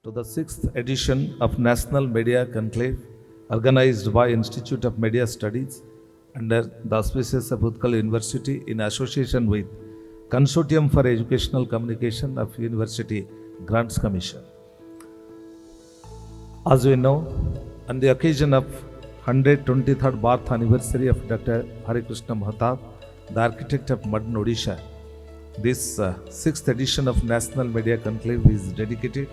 to the 6th edition of National Media Conclave, organized by Institute of Media Studies under the auspices of Utkal University in association with Consortium for Educational Communication of University Grants Commission. As we know, on the occasion of 123rd birth anniversary of Dr. Harikrishna Mahotsav, the architect of modern Odisha, this 6th edition of National Media Conclave is dedicated,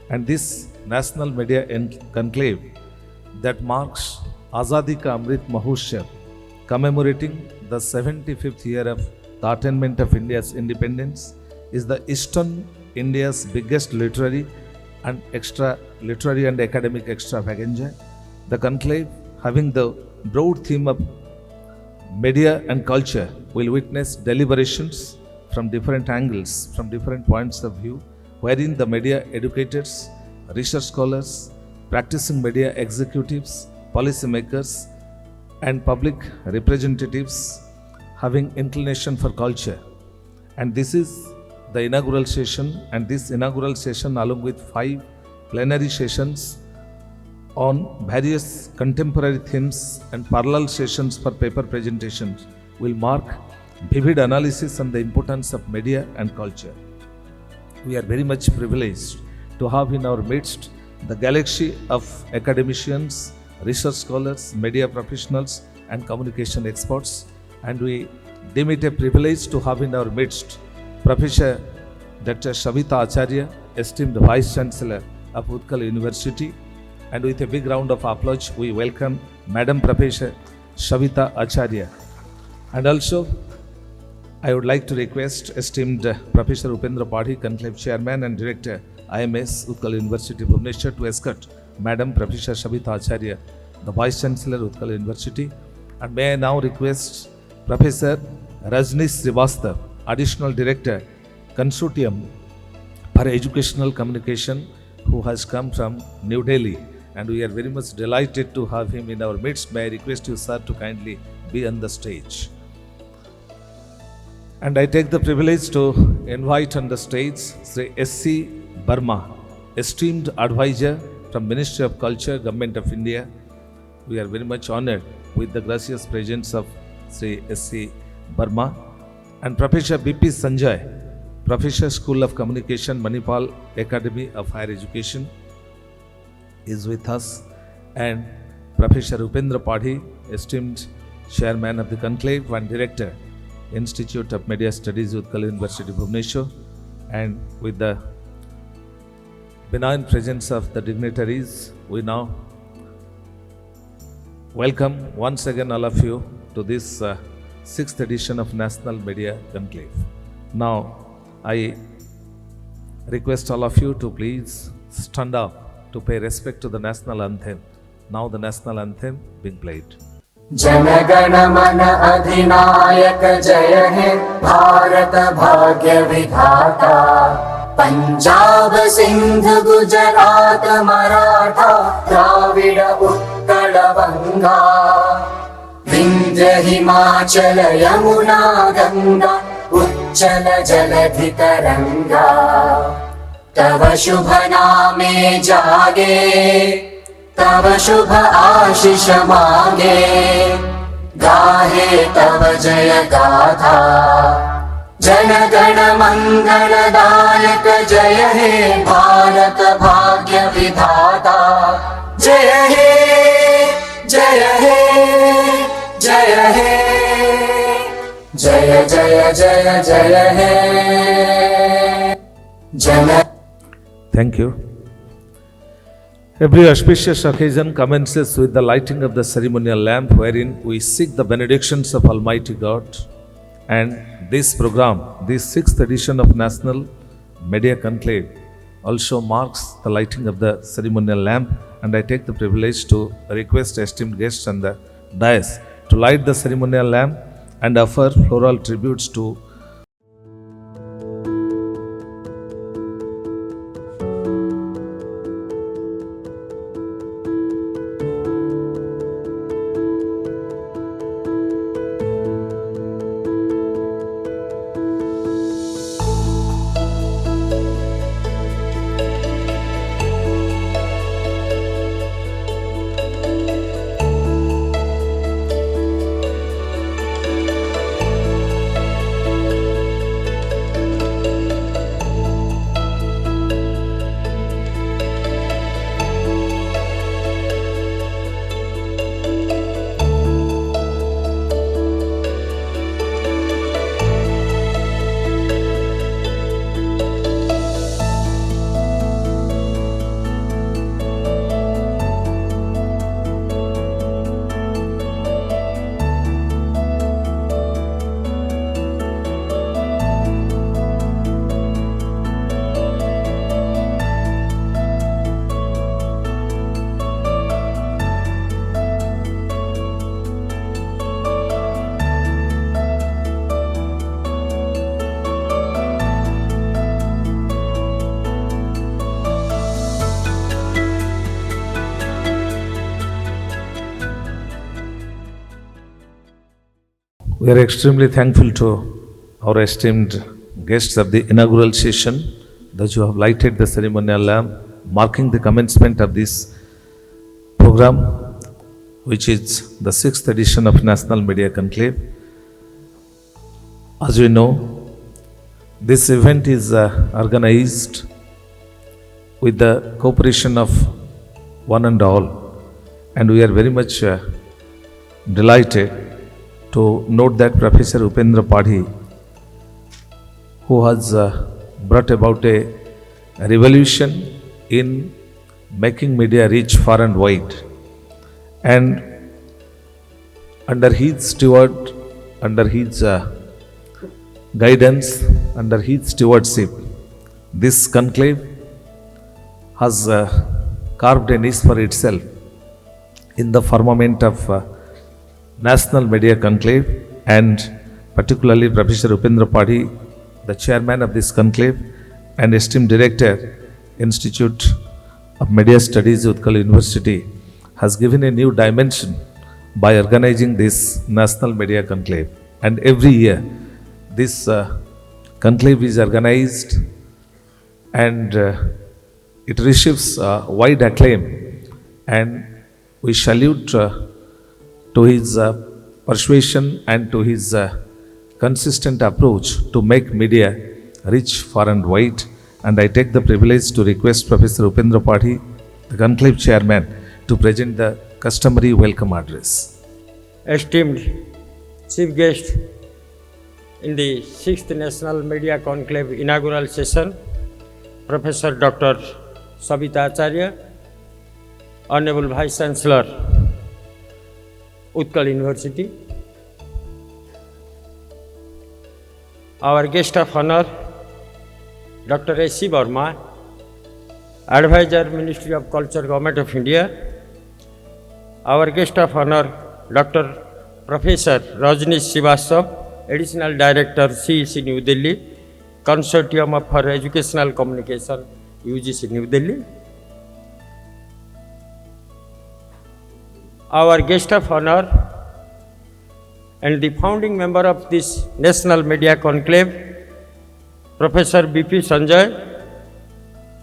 and this National Media Conclave that marks Azadi Ka Amrit Mahotsav, commemorating the 75th year of the attainment of India's independence, is the Eastern India's biggest literary and academic extravaganza. The conclave, having the broad theme of media and culture, will witness deliberations from different angles, from different points of view, wherein the media educators, research scholars, practicing media executives, policymakers, and public representatives having inclination for culture. And this is the inaugural session, and this inaugural session, along with 5 plenary sessions on various contemporary themes and parallel sessions for paper presentations, will mark vivid analysis on the importance of media and culture. We are very much privileged to have in our midst the galaxy of academicians, research scholars, media professionals, and communication experts. And we deem it a privilege to have in our midst Professor Dr. Savita Acharya, esteemed Vice Chancellor of Utkal University. And with a big round of applause, we welcome Madam Professor Savita Acharya. And also, I would like to request esteemed Professor Upendra Padhi, Conclave Chairman and Director, IMS, Utkal University, Bhubaneswar, to escort Madam Professor Savita Acharya, the Vice Chancellor, Utkal University. And may I now request Professor Rajnish Srivastav, Additional Director, Consortium for Educational Communication, who has come from New Delhi. And we are very much delighted to have him in our midst. May I request you, sir, to kindly be on the stage. And I take the privilege to invite on the stage Sri S.C. Burma, esteemed advisor from Ministry of Culture, Government of India. We are very much honored with the gracious presence of Sri S.C. Burma and Professor B.P. Sanjay, Professor School of Communication, Manipal Academy of Higher Education is with us, and Professor Upendra Padhi, esteemed Chairman of the Conclave and Director, Institute of Media Studies, Utkal University, Bhubaneswar, and with the benign presence of the dignitaries, we now welcome once again all of you to this 6th edition of National Media Conclave. Now, I request all of you to please stand up to pay respect to the national anthem. Now the national anthem being played. जनगण मन अधिनायक जय हे भारत भाग्य विधाता, पंजाब सिंध गुजरात मराठा द्राविड उत्कल बंगा, विंध्य हिमाचल यमुना गंगा उच्चल जलधि तरंगा, तव शुभ नामे जागे तव शुभ आशीष मांगे, गाहे तव जय गाथा, जन गण मंगलदायक जय हे भारत भाग्य विधाता, जय हे जय हे जय हे जय जय जय जय हे जन. Thank you. Every auspicious occasion commences with the lighting of the ceremonial lamp, wherein we seek the benedictions of Almighty God. And this program, this 6th edition of National Media Conclave, also marks the lighting of the ceremonial lamp. And I take the privilege to request esteemed guests on the dais to light the ceremonial lamp and offer floral tributes to we are extremely thankful to our esteemed guests of the inaugural session, those who have lighted the ceremonial lamp, marking the commencement of this program, which is the 6th edition of National Media Conclave. As we know, this event is organized with the cooperation of one and all, and we are very much delighted to note that Professor Upendra Padhi, who has brought about a revolution in making media reach far and wide, and under his steward, under his guidance, under his stewardship, this conclave has carved a niche for itself in the firmament of National Media Conclave, and particularly Professor Upendra Padhi, the chairman of this conclave and esteemed director, Institute of Media Studies, Utkal University, has given a new dimension by organizing this National Media Conclave. And every year, this conclave is organized and it receives wide acclaim, and we salute to his persuasion and to his consistent approach to make media reach far and wide. And I take the privilege to request Professor Upendra Pathi, the conclave chairman, to present the customary welcome address. Esteemed chief guest in the 6th National Media Conclave inaugural session, Professor Dr. Sabita Acharya, Honorable Vice Chancellor, Utkal University, our guest of honor, Dr. S.C. Verma, Advisor, Ministry of Culture, Government of India, our guest of honor, Dr. Professor Rajnish Srivastava, Additional Director, CEC New Delhi, Consortium for Educational Communication, UGC New Delhi. Our guest of honor and the founding member of this National Media Conclave, Professor B.P. Sanjay.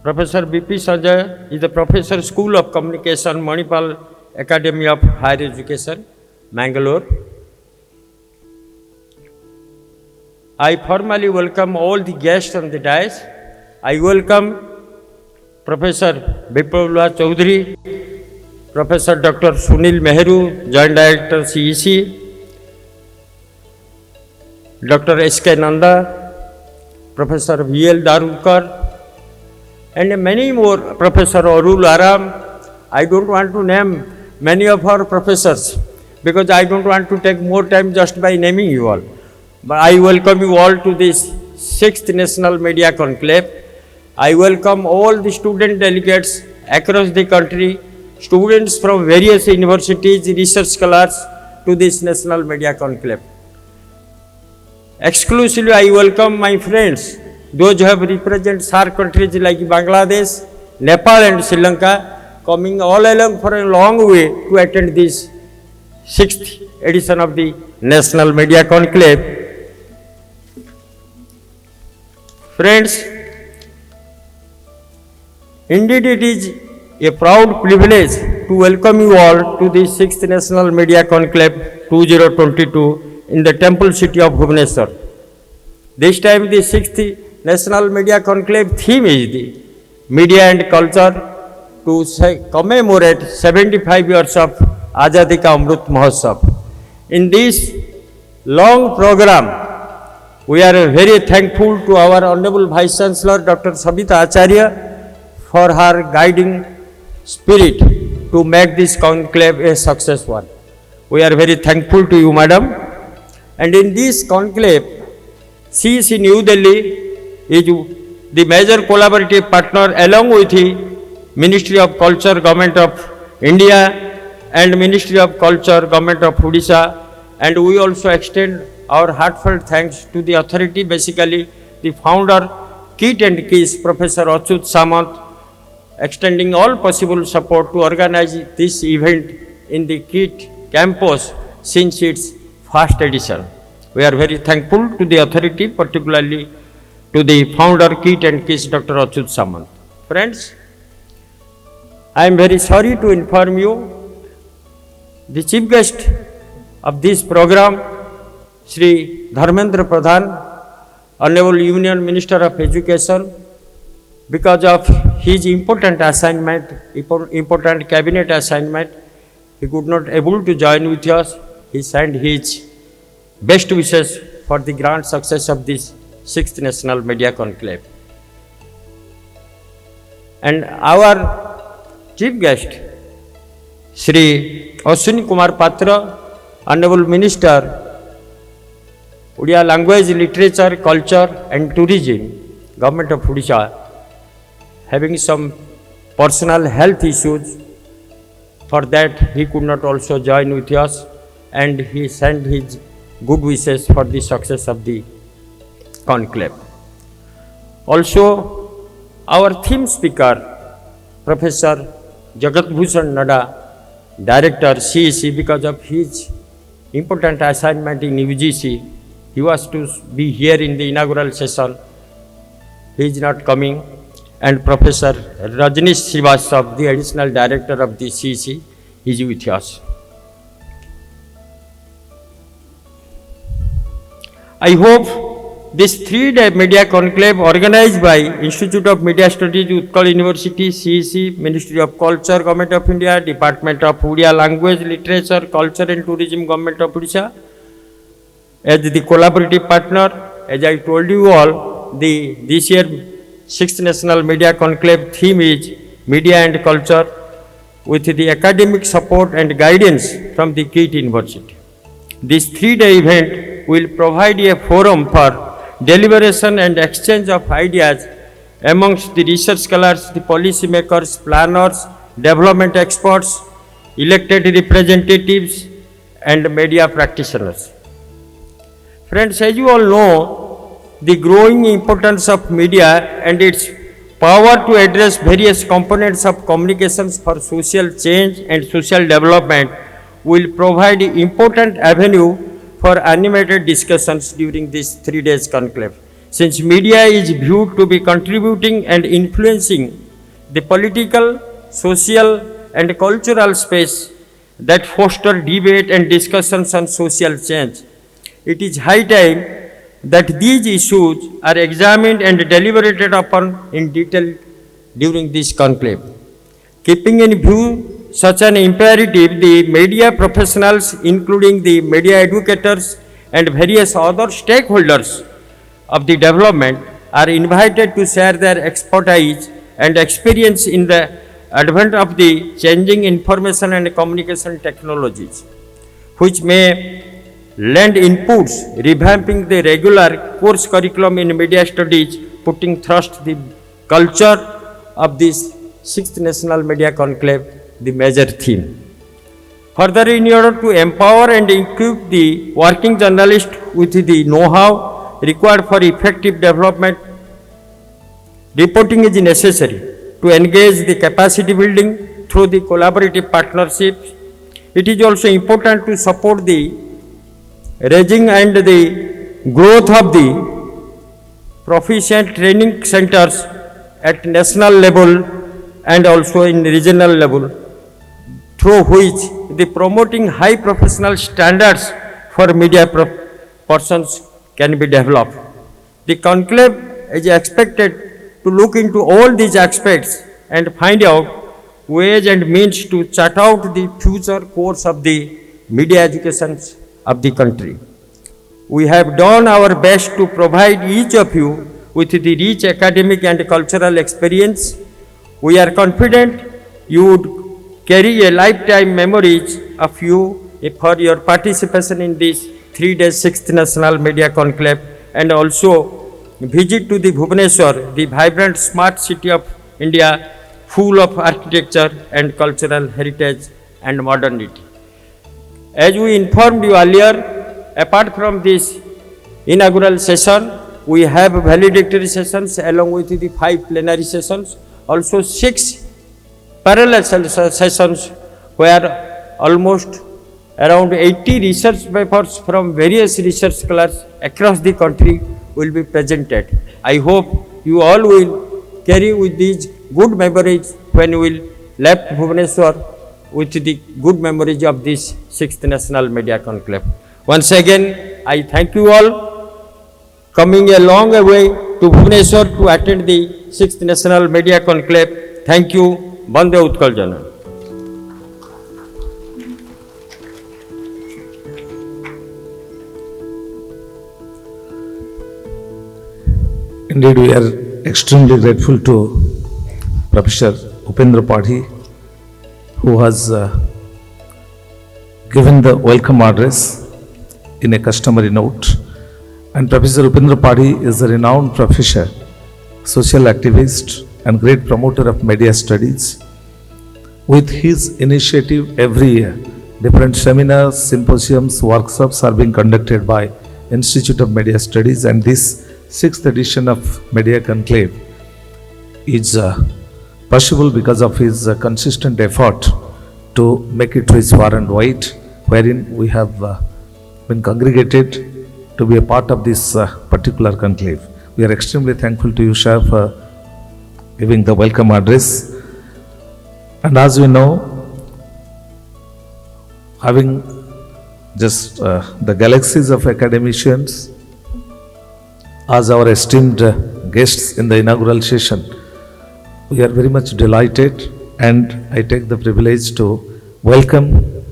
Professor B.P. Sanjay is the Professor, School of Communication, Manipal Academy of Higher Education, Mangalore. I formally welcome all the guests on the dais. I welcome Professor Biplava Chaudhary, Professor Dr. Sunil Mehru, Joint Director CEC, Dr. S.K. Nanda, Professor V.L. Darulkar, and many more, Professor Arul Aram. I don't want to name many of our professors because I don't want to take more time just by naming you all. But I welcome you all to this 6th National Media Conclave. I welcome all the student delegates across the country, students from various universities, research scholars to this National Media Conclave. Exclusively, I welcome my friends, those who have represented SAARC countries like Bangladesh, Nepal and Sri Lanka, coming all along for a long way to attend this 6th edition of the National Media Conclave. Friends, indeed it is a proud privilege to welcome you all to the 6th National Media Conclave 2022 in the temple city of Bhubaneswar. This time the 6th National Media Conclave theme is the media and culture to commemorate 75 years of Azadi Ka Amrit Mahotsav. In this long program, we are very thankful to our Honorable Vice Chancellor Dr. Sabita Acharya for her guiding spirit to make this conclave a success one. We are very thankful to you, Madam. And in this conclave, CEC New Delhi is the major collaborative partner along with the Ministry of Culture, Government of India and Ministry of Culture, Government of Odisha. And we also extend our heartfelt thanks to the authority, basically the founder, Kit and Kiss, Professor Achut Samant, extending all possible support to organize this event in the Kit campus since its first edition. We are very thankful to the authority, particularly to the founder, Kit and Kiss, Dr. Achut Samant. Friends, I am very sorry to inform you, the chief guest of this program, Shri Dharmendra Pradhan, Honorable Union Minister of Education, because of his important assignment, important cabinet assignment, he could not able to join with us. He sent his best wishes for the grand success of this 6th National Media Conclave. And our chief guest, Shri Ashwini Kumar Patra, Honorable Minister, Odia Language, Literature, Culture and Tourism, Government of Odisha, having some personal health issues. For that, he could not also join with us, and he sent his good wishes for the success of the conclave. Also, our theme speaker, Professor Jagat Bhushan Nada, Director CEC, because of his important assignment in UGC, He was to be here in the inaugural session. He is not coming. And Professor Rajnish Srivastav, the Additional Director of the CEC, is with us. I hope this 3-day media conclave organized by Institute of Media Studies, Utkal University, CEC, Ministry of Culture, Government of India, Department of Odia Language, Literature, Culture and Tourism, Government of Odisha, as the collaborative partner. As I told you all, this year 6th National Media Conclave theme is Media and Culture, with the academic support and guidance from the KIT University. This 3-day event will provide a forum for deliberation and exchange of ideas amongst the research scholars, the policy makers, planners, development experts, elected representatives, and media practitioners. Friends, as you all know, the growing importance of media and its power to address various components of communications for social change and social development will provide important avenue for animated discussions during this 3 days conclave. Since media is viewed to be contributing and influencing the political, social and cultural space that foster debate and discussions on social change, it is high time that these issues are examined and deliberated upon in detail during this conclave. Keeping in view such an imperative, the media professionals, including the media educators and various other stakeholders of the development, are invited to share their expertise and experience in the advent of the changing information and communication technologies, which may lend inputs, revamping the regular course curriculum in media studies, putting thrust the culture of this 6th National Media Conclave, the major theme. Further, in order to empower and equip the working journalist with the know-how required for effective development, reporting is necessary to engage the capacity building through the collaborative partnerships. It is also important to support the raising and the growth of the proficient training centers at national level and also in regional level, through which the promoting high professional standards for media persons can be developed. The conclave is expected to look into all these aspects and find out ways and means to chart out the future course of the media education of the country. We have done our best to provide each of you with the rich academic and cultural experience. We are confident you would carry a lifetime memories of you for your participation in this 3 days 6th National Media Conclave, and also visit to the Bhubaneswar, the vibrant smart city of India, full of architecture and cultural heritage and modernity. As we informed you earlier, apart from this inaugural session, we have valedictory sessions along with the 5 plenary sessions, also 6 parallel sessions where almost around 80 research papers from various research scholars across the country will be presented. I hope you all will carry with these good memories when you will left Bhubaneswar with the good memories of this 6th National Media Conclave. Once again, I thank you all coming a long way to Bhubaneswar to attend the 6th National Media Conclave. Thank you. Bande Utkal Jana. Indeed, we are extremely grateful to Professor Upendra Padhi, who has given the welcome address in a customary note. And Professor Upendra Padhi is a renowned professor, social activist and great promoter of media studies. With his initiative, every year, different seminars, symposiums, workshops are being conducted by Institute of Media Studies, and this 6th edition of Media Conclave is possible because of his consistent effort to make it reach far and wide, wherein we have been congregated to be a part of this particular conclave. We are extremely thankful to you, sir, for giving the welcome address. And as we know, having just the galaxies of academicians as our esteemed guests in the inaugural session, we are very much delighted, and I take the privilege to welcome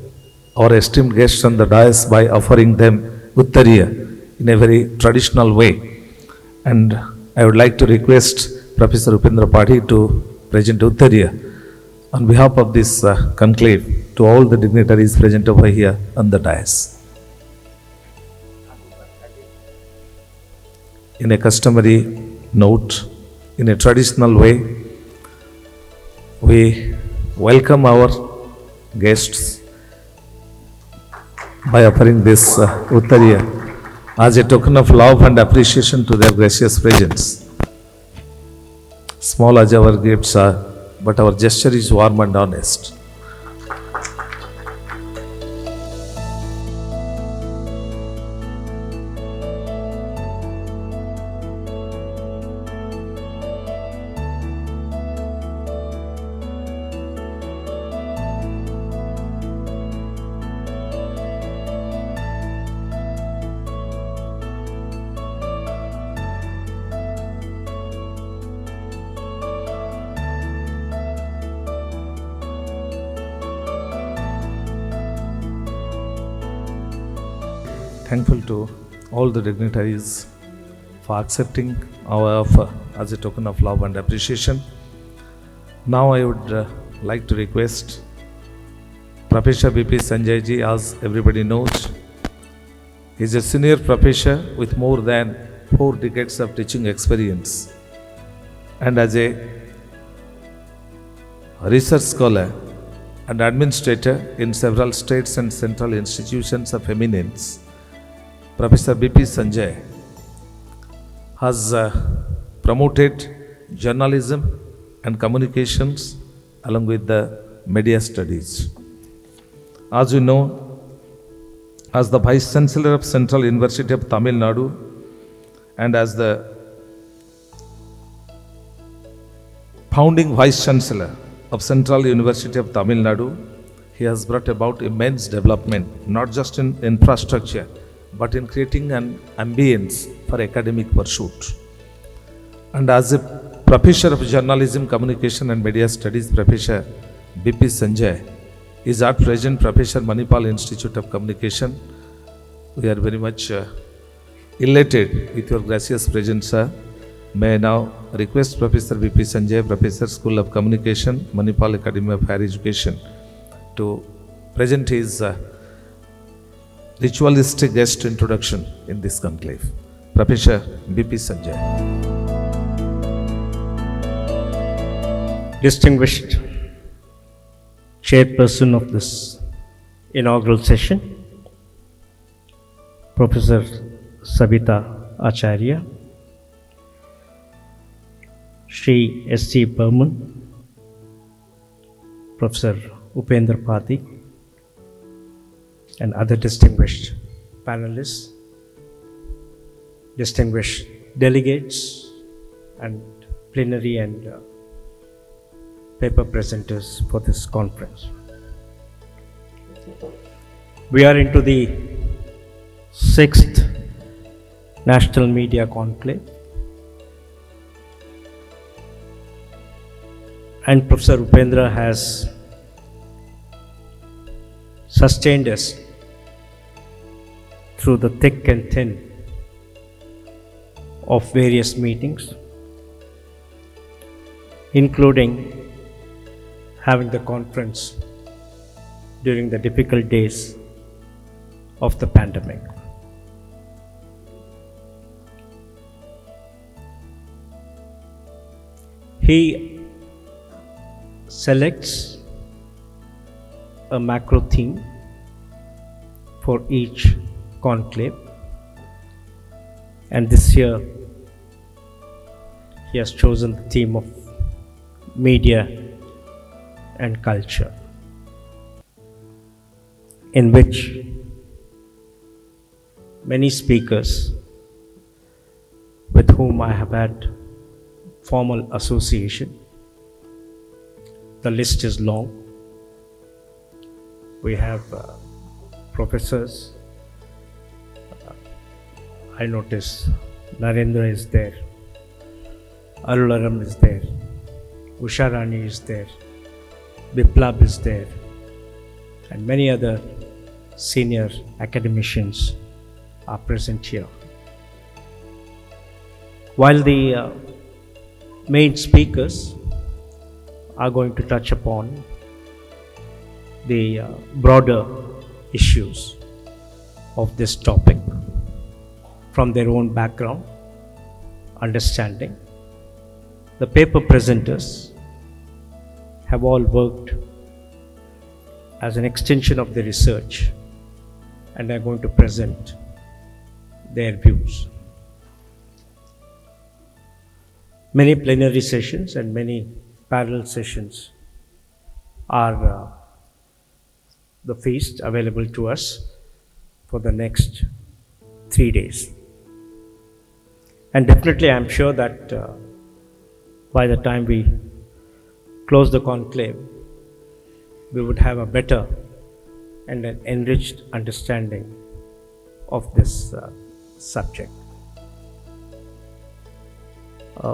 our esteemed guests on the dais by offering them Uttariya in a very traditional way. And I would like to request Professor Upendra Pathi to present Uttariya on behalf of this conclave to all the dignitaries present over here on the dais. In a customary note, in a traditional way, we welcome our guests by offering this Uttariya as a token of love and appreciation to their gracious presence. Small as our gifts are, but our gesture is warm and honest. Thankful to all the dignitaries for accepting our offer as a token of love and appreciation. Now I would like to request Professor B.P. Sanjay ji. As everybody knows, he is a senior professor with more than 4 decades of teaching experience, and as a research scholar and administrator in several states and central institutions of eminence. Professor B.P. Sanjay has promoted journalism and communications along with the media studies. As you know, as the Vice Chancellor of Central University of Tamil Nadu and as the founding Vice Chancellor of Central University of Tamil Nadu, he has brought about immense development, not just in infrastructure, but in creating an ambience for academic pursuit. And as a Professor of Journalism, Communication and Media Studies, Professor B.P. Sanjay is at present Professor Manipal Institute of Communication. We are very much elated with your gracious presence, sir. May I now request Professor B.P. Sanjay, Professor School of Communication, Manipal Academy of Higher Education, to present his ritualistic guest introduction in this conclave. Professor B.P. Sanjay. Distinguished chairperson of this inaugural session, Professor Sabita Acharya, Shri S.C. Burman, Professor Upendra Pathi, and other distinguished panelists, distinguished delegates, and plenary and paper presenters for this conference. We are into the 6th National Media Conclave, and Professor Upendra has sustained us through the thick and thin of various meetings, including having the conference during the difficult days of the pandemic. He selects a macro theme for each conclave, and this year he has chosen the theme of media and culture, in which many speakers with whom I have had formal association. The list is long. We have professors. I notice Narendra is there, Arularam is there, Usharani is there, Biplab is there, and many other senior academicians are present here. While the main speakers are going to touch upon the broader issues of this topic from their own background, understanding, the paper presenters have all worked as an extension of the research and are going to present their views. Many plenary sessions and many parallel sessions are the feast available to us for the next 3 days. And definitely I'm sure that by the time we close the conclave, we would have a better and an enriched understanding of this subject.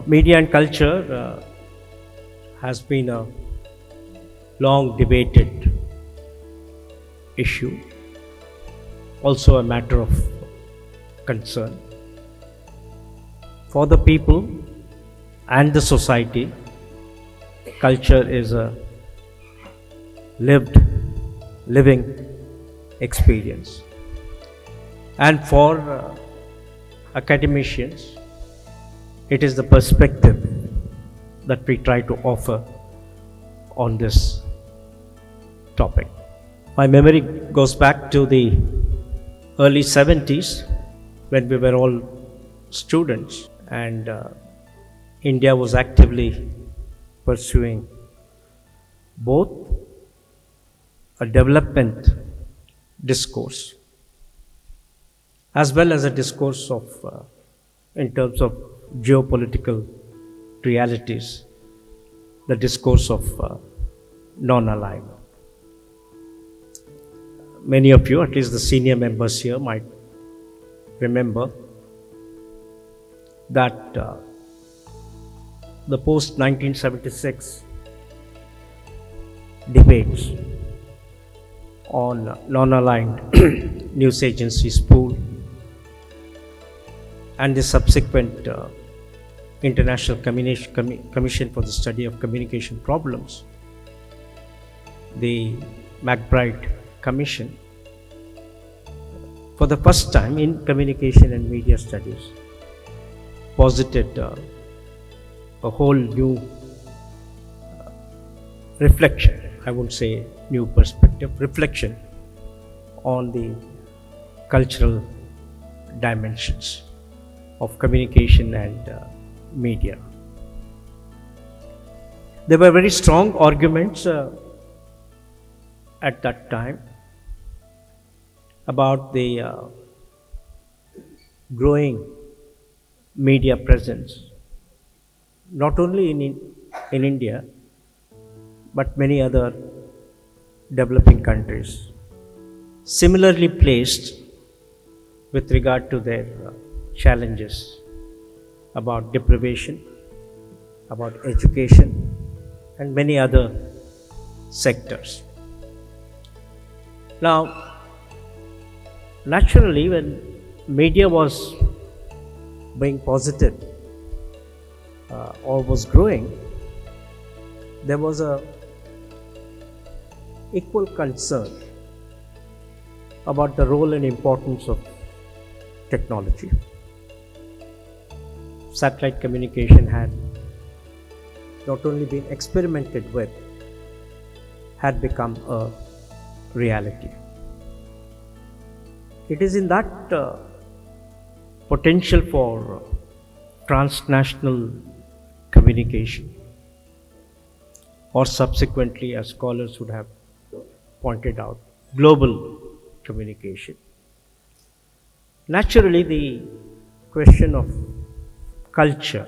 Media and culture has been a long debated issue, also a matter of concern for the people and the society. Culture is a living experience, and for academicians, it is the perspective that we try to offer on this topic. My memory goes back to the early 70s when we were all students, and India was actively pursuing both a development discourse as well as a discourse of in terms of geopolitical realities, the discourse of non-alignment. Many of you, at least the senior members here, might remember that the post-1976 debates on non-aligned news agencies pool and the subsequent International Commission for the Study of Communication Problems, the McBride Commission, for the first time in communication and media studies, posited a whole new reflection, I won't say new perspective, reflection on the cultural dimensions of communication and media. There were very strong arguments at that time about the growing media presence, not only in India, but many other developing countries, similarly placed with regard to their challenges about deprivation, about education, and many other sectors. Now, naturally, when media was being posited or was growing, there was a equal concern about the role and importance of technology. Satellite communication had not only been experimented with, had become a reality. It is in that potential for transnational communication, or subsequently, as scholars would have pointed out, global communication. Naturally, the question of culture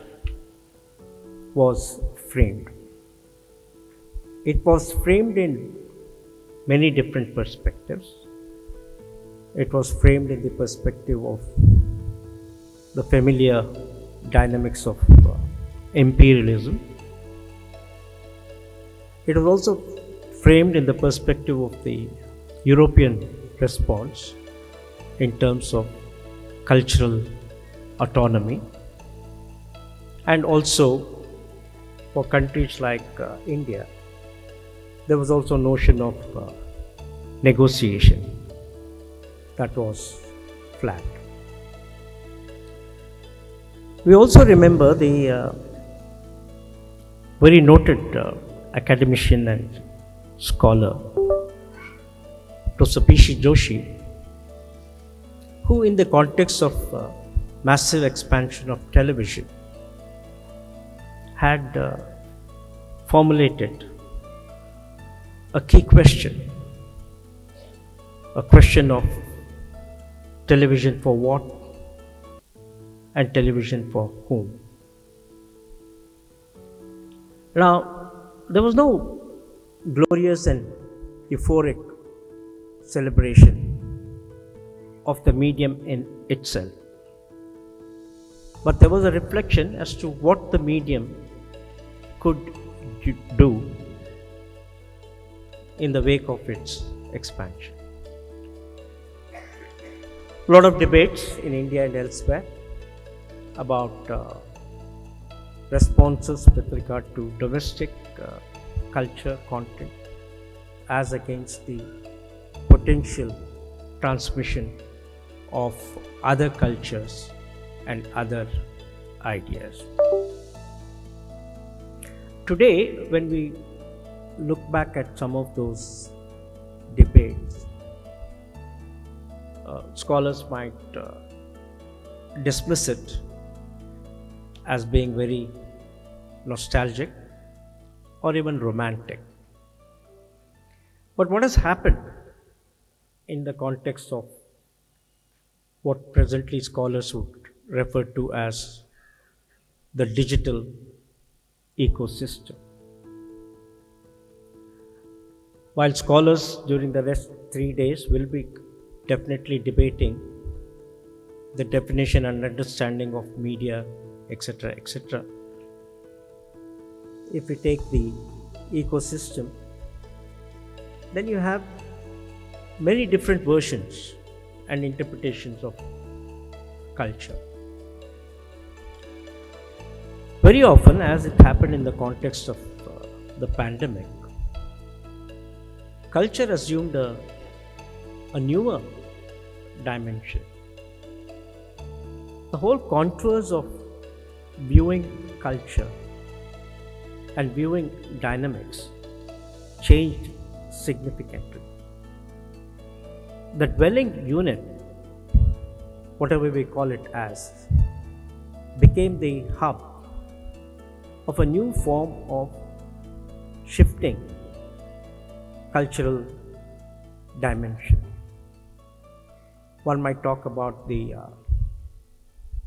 was framed. It was framed in many different perspectives. It was framed in the perspective of the familiar dynamics of imperialism. It was also framed in the perspective of the European response in terms of cultural autonomy, and also for countries like India, there was also notion of negotiation that was flagged. We also remember the very noted academician and scholar Professor P.C. Joshi, who in the context of massive expansion of television had formulated a key question, a question of television for what and television for whom. Now, there was no glorious and euphoric celebration of the medium in itself, but there was a reflection as to what the medium could do in the wake of its expansion. A lot of debates in India and elsewhere about responses with regard to domestic culture content as against the potential transmission of other cultures and other ideas. Today, when we look back at some of those debates, scholars might dismiss it as being very nostalgic or even romantic. But what has happened in the context of what presently scholars would refer to as the digital ecosystem? While scholars during the next 3 days will be definitely debating the definition and understanding of media, etc., etc., if we take the ecosystem, then you have many different versions and interpretations of culture. Very often, as it happened in the context of the pandemic, culture assumed a newer dimension. The whole contours of viewing culture and viewing dynamics changed significantly. The dwelling unit, whatever we call it as, became the hub of a new form of shifting cultural dimension. One might talk about the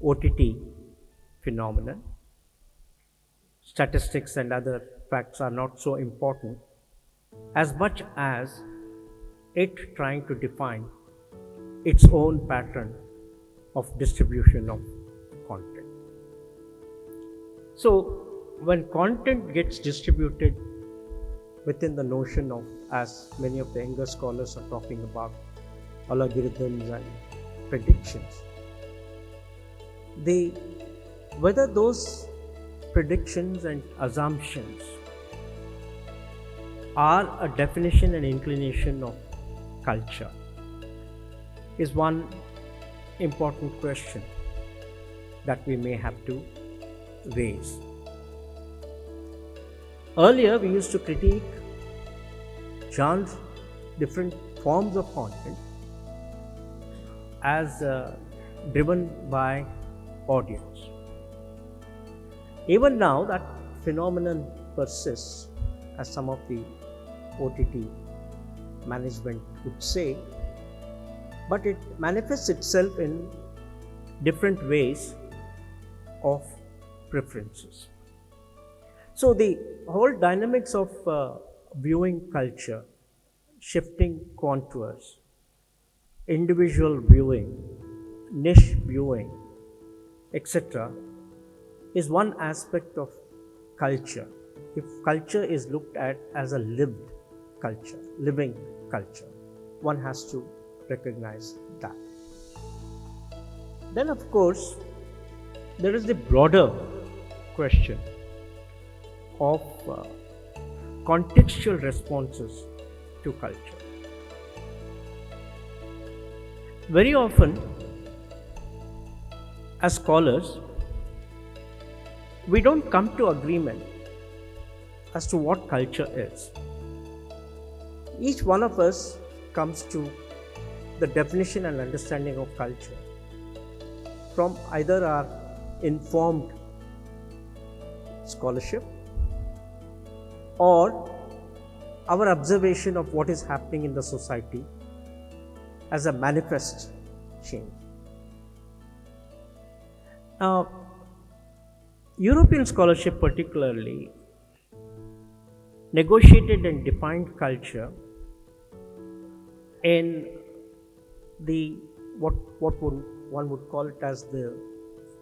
OTT phenomenon. Statistics and other facts are not so important as much as it trying to define its own pattern of distribution of content. So, when content gets distributed within the notion of, as many of the younger scholars are talking about, algorithms and predictions, whether those predictions and assumptions are a definition and inclination of culture is one important question that we may have to raise. Earlier, we used to critique genres, different forms of content as driven by audience. Even now, that phenomenon persists, as some of the OTT management would say, but it manifests itself in different ways of preferences. So the whole dynamics of viewing culture, shifting contours, individual viewing, niche viewing, etc., is one aspect of culture. If culture is looked at as a lived culture, living culture, one has to recognize that. Then, of course, there is the broader question of contextual responses to culture. Very often, as scholars, we don't come to agreement as to what culture is. Each one of us comes to the definition and understanding of culture from either our informed scholarship or our observation of what is happening in the society as a manifest change. Now, European scholarship particularly negotiated and defined culture in the what one would call it as the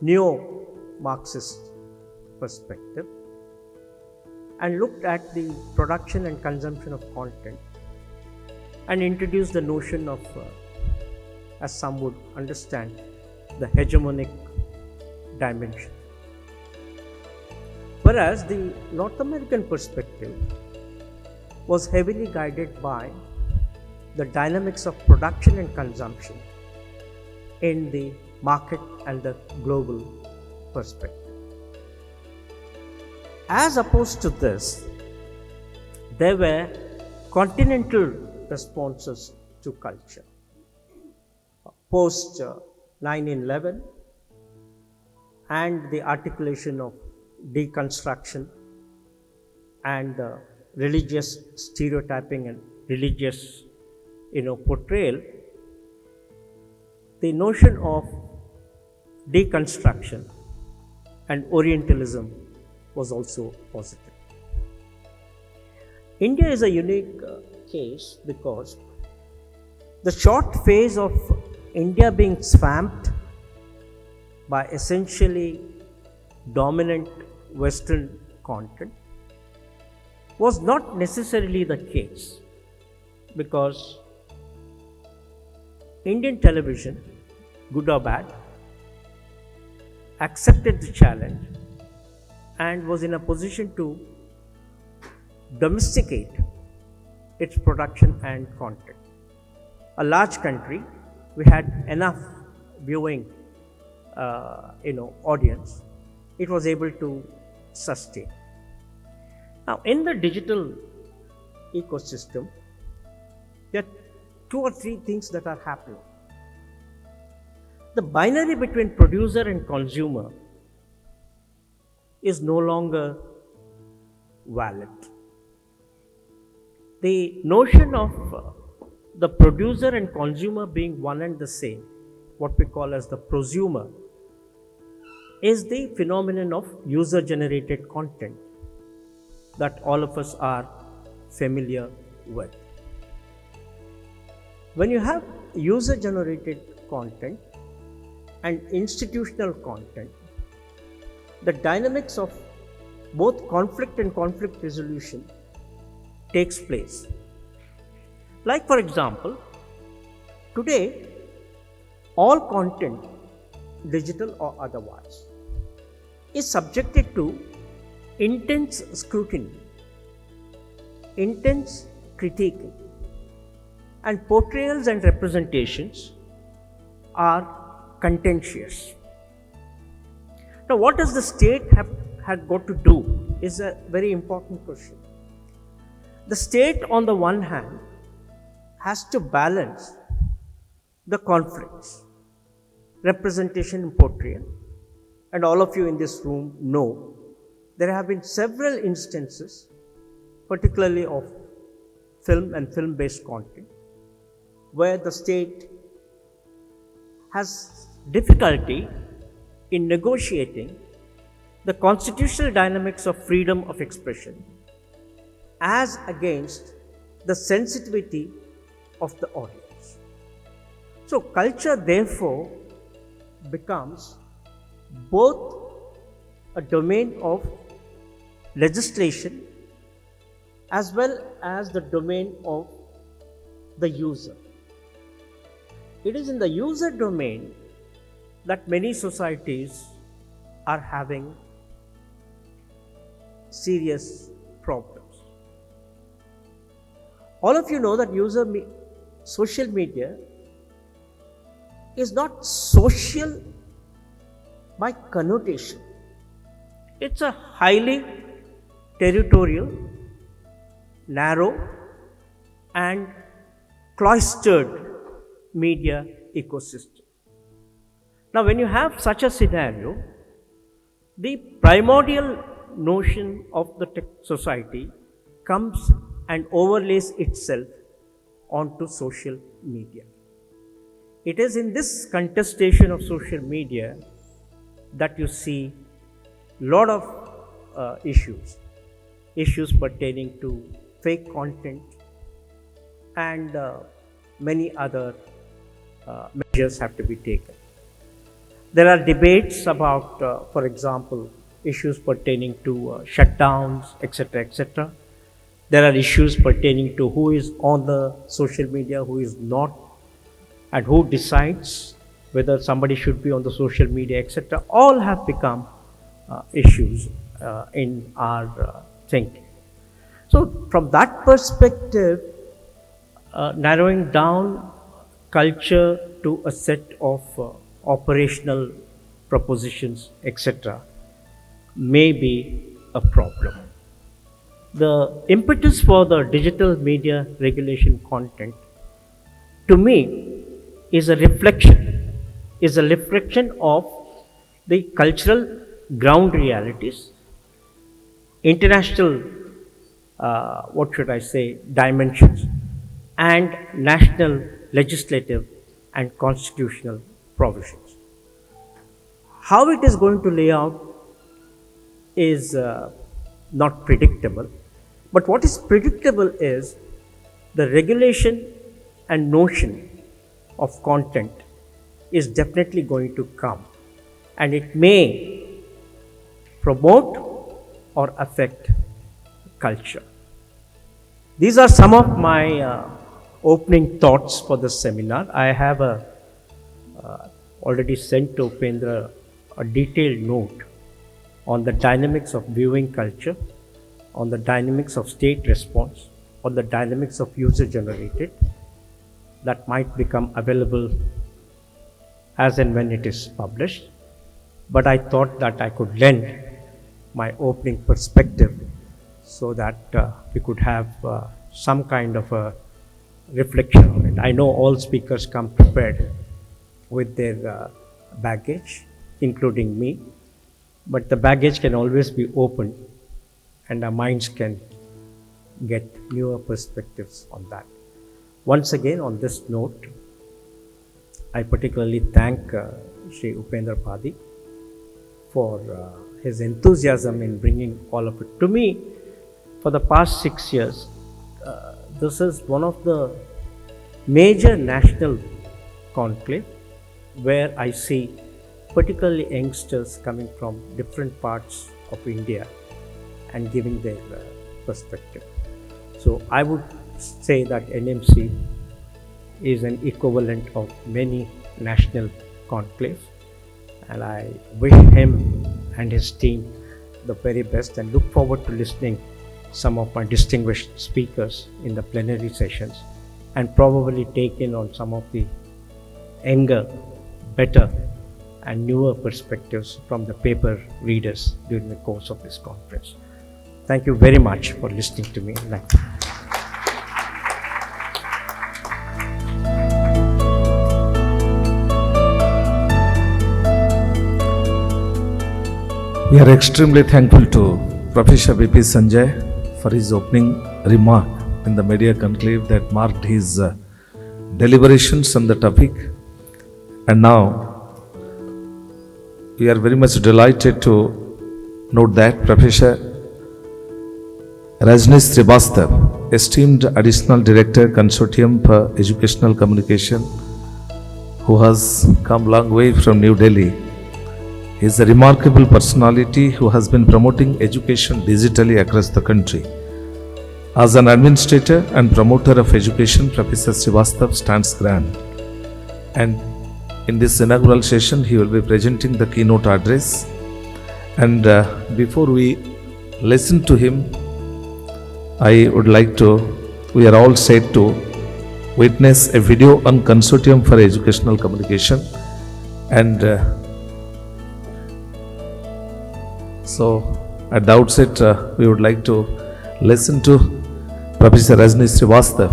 neo-Marxist perspective, and looked at the production and consumption of content and introduced the notion of, as some would understand, the hegemonic dimension. Whereas the North American perspective was heavily guided by the dynamics of production and consumption in the market and the global perspective. As opposed to this, there were continental responses to culture. Post 9/11 and the articulation of deconstruction and religious stereotyping and religious portrayal, the notion of deconstruction and Orientalism was also positive. India is a unique case because the short phase of India being swamped by essentially dominant Western content was not necessarily the case, because Indian television, good or bad, accepted the challenge and was in a position to domesticate its production and content. A large country, we had enough viewing audience, it was able to sustain. Now, in the digital ecosystem, there are 2 or 3 things that are happening. The binary between producer and consumer is no longer valid. The notion of the producer and consumer being one and the same, what we call as the prosumer, is the phenomenon of user-generated content that all of us are familiar with. When you have user-generated content and institutional content, the dynamics of both conflict and conflict resolution takes place. Like, for example, today all content, digital or otherwise, is subjected to intense scrutiny, intense critiquing, and portrayals and representations are contentious. Now, what does the state have got to do is a very important question. The state, on the one hand, has to balance the conflicts, representation and portrayal, and all of you in this room know there have been several instances, particularly of film and film-based content, where the state has difficulty in negotiating the constitutional dynamics of freedom of expression as against the sensitivity of the audience. So, culture therefore becomes both a domain of legislation as well as the domain of the user. It is in the user domain that many societies are having serious problems. All of you know that social media is not social by connotation. It's a highly territorial, narrow and cloistered media ecosystem. Now, when you have such a scenario, the primordial notion of the society comes and overlays itself onto social media. It is in this contestation of social media that you see a lot of issues pertaining to fake content and many other measures have to be taken. There are debates about, for example, issues pertaining to shutdowns, etc., etc. There are issues pertaining to who is on the social media, who is not, and who decides whether somebody should be on the social media, etc. All have become issues in our thinking. So, from that perspective, narrowing down culture to a set of operational propositions, etc., may be a problem. The impetus for the digital media regulation content, to me, is a reflection of the cultural ground realities, international, dimensions, and national legislative and constitutional provisions. How it is going to lay out is not predictable, but what is predictable is the regulation and notion of content is definitely going to come, and it may promote or affect culture. These are some of my opening thoughts for this seminar. I have already sent to Upendra a detailed note on the dynamics of viewing culture, on the dynamics of state response, on the dynamics of user generated, that might become available as and when it is published. But I thought that I could lend my opening perspective so that we could have some kind of a reflection on it. I know all speakers come prepared with their baggage, including me, but the baggage can always be opened and our minds can get newer perspectives on that. Once again, on this note, I particularly thank Shri Upendra Padi for his enthusiasm in bringing all of it to me. For the past 6 years, this is one of the major national conclave where I see particularly youngsters coming from different parts of India and giving their perspective. So I would say that NMC is an equivalent of many national conclaves, and I wish him and his team the very best and look forward to listening some of my distinguished speakers in the plenary sessions and probably take in on some of the younger, better and newer perspectives from the paper readers during the course of this conference. Thank you very much for listening to me. Thank you. We are extremely thankful to Professor V.P. Sanjay for his opening remark in the media conclave that marked his deliberations on the topic. And now we are very much delighted to note that Professor Rajnish Srivastav, esteemed Additional Director, Consortium for Educational Communication, who has come long way from New Delhi. He is a remarkable personality who has been promoting education digitally across the country. As an administrator and promoter of education, Professor Srivastav stands grand. And in this inaugural session, he will be presenting the keynote address. And before we listen to him, we are all set to witness a video on Consortium for Educational Communication. And so at the outset, we would like to listen to Professor Rajnish Srivastav,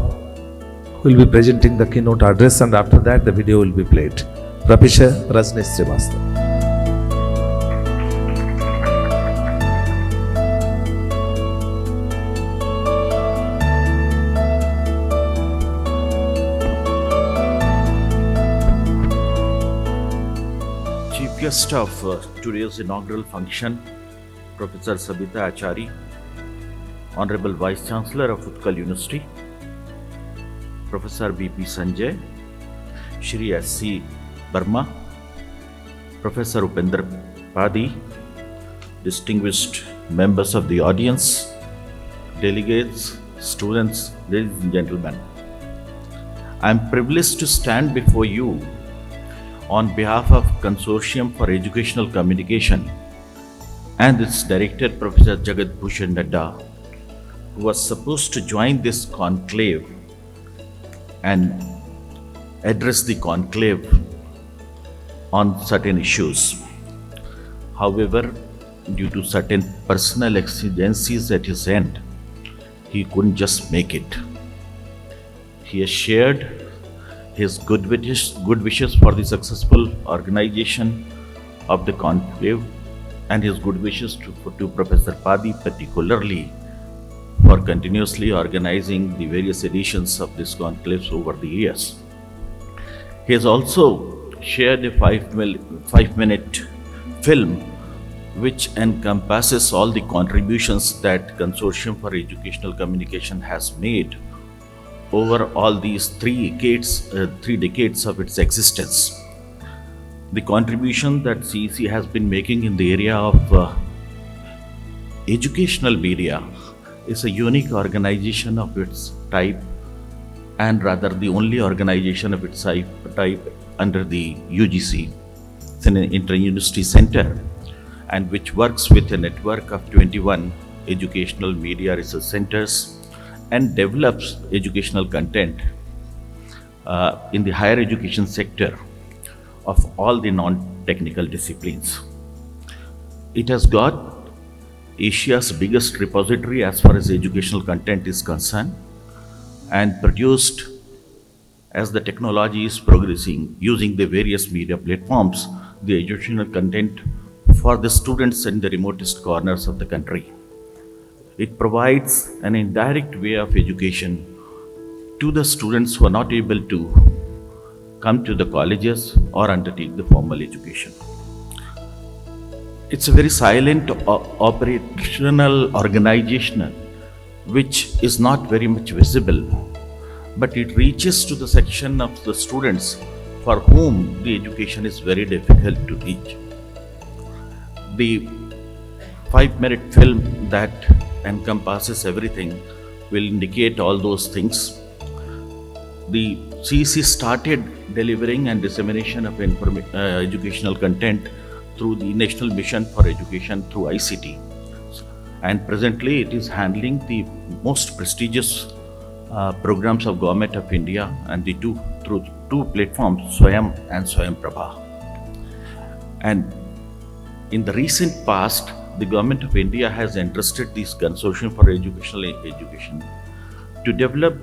who will be presenting the keynote address, and after that the video will be played. Professor Rajnish Srivastav. Chief guest of today's inaugural function, Professor Sabita Achari, Honorable Vice Chancellor of Utkal University, Professor B.P. Sanjay, Shri S.C. Burma, Professor Upendra Padi, distinguished members of the audience, delegates, students, ladies and gentlemen. I am privileged to stand before you on behalf of Consortium for Educational Communication and its director, Professor Jagat Bhushan Nadda, who was supposed to join this conclave and address the conclave on certain issues. However, due to certain personal exigencies at his end, he couldn't just make it. He has shared his good wishes for the successful organization of the conclave and his good wishes to Professor Padi, particularly for continuously organizing the various editions of this conclave over the years. He has also shared a 5-minute film which encompasses all the contributions that Consortium for Educational Communication has made over all these three decades of its existence. The contribution that CEC has been making in the area of educational media is a unique organization of its type, and rather the only organization of its type under the UGC. It's an inter-university center, and which works with a network of 21 educational media research centers and develops educational content in the higher education sector of all the non-technical disciplines. It has got Asia's biggest repository as far as educational content is concerned, and produced, as the technology is progressing, using the various media platforms, the educational content for the students in the remotest corners of the country. It provides an indirect way of education to the students who are not able to come to the colleges or undertake the formal education. It's a very silent operational organization which is not very much visible, but it reaches to the section of the students for whom the education is very difficult to reach. The 5-minute film that encompasses everything will indicate all those things. The CEC started delivering and dissemination of educational content through the National Mission for Education through ICT, and presently it is handling the most prestigious programs of Government of India and through two platforms, Swayam and Swayam Prabha. And in the recent past, the Government of India has entrusted this Consortium for Educational Education to develop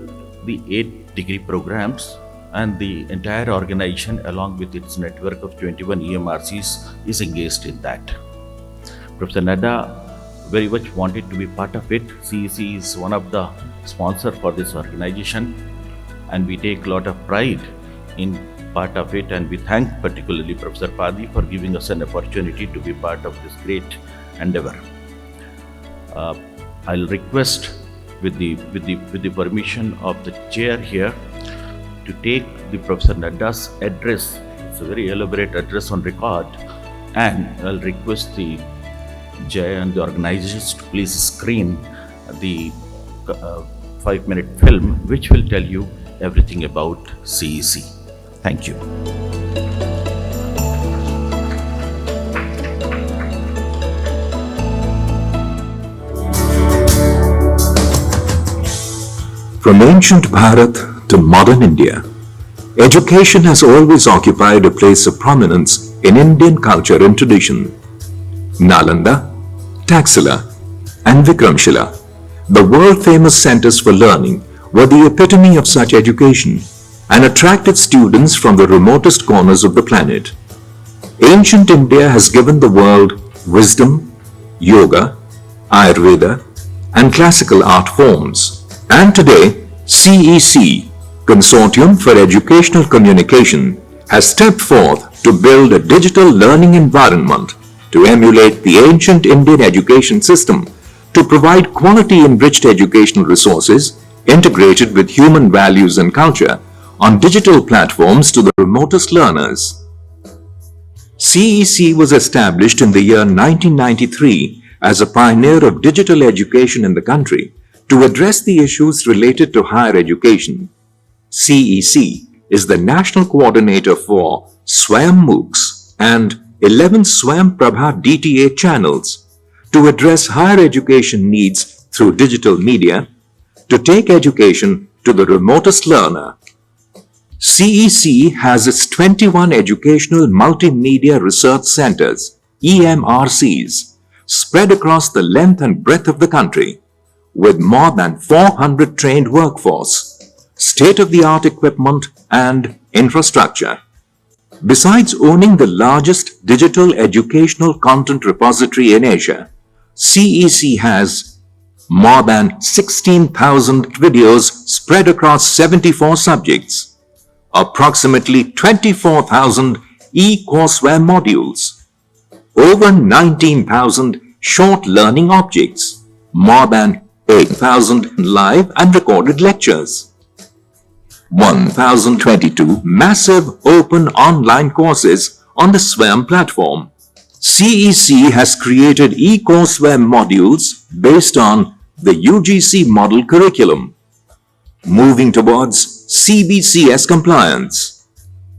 the 8 degree programs, and the entire organization along with its network of 21 EMRCs is engaged in that. Professor Nadda very much wanted to be part of it. CEC is one of the sponsors for this organization, and we take a lot of pride in part of it, and we thank particularly Professor Padi for giving us an opportunity to be part of this great endeavor. I'll request with the permission of the chair here to take the Professor Nadda's address. It's a very elaborate address on record, and I'll request the Jay and the organizers to please screen the 5-minute film which will tell you everything about CEC. Thank you. From ancient Bharat to modern India, education has always occupied a place of prominence in Indian culture and tradition. Nalanda, Taxila, and Vikramshila, the world-famous centers for learning, were the epitome of such education and attracted students from the remotest corners of the planet. Ancient India has given the world wisdom, yoga, Ayurveda, and classical art forms. And today, CEC, Consortium for Educational Communication, has stepped forth to build a digital learning environment to emulate the ancient Indian education system, to provide quality-enriched educational resources integrated with human values and culture on digital platforms to the remotest learners. CEC was established in the year 1993 as a pioneer of digital education in the country to address the issues related to higher education. CEC is the national coordinator for Swayam MOOCs and 11 Swayam Prabha DTA channels to address higher education needs through digital media, to take education to the remotest learner. CEC has its 21 Educational Multimedia Research Centers, EMRCs, spread across the length and breadth of the country, with more than 400 trained workforce, state-of-the-art equipment and infrastructure. Besides owning the largest digital educational content repository in Asia, CEC has more than 16,000 videos spread across 74 subjects, approximately 24,000 e-courseware modules, over 19,000 short learning objects, more than 8,000 live and recorded lectures, 1,022 massive open online courses on the Swayam platform. CEC has created e-courseware modules based on the UGC model curriculum, moving towards CBCS compliance,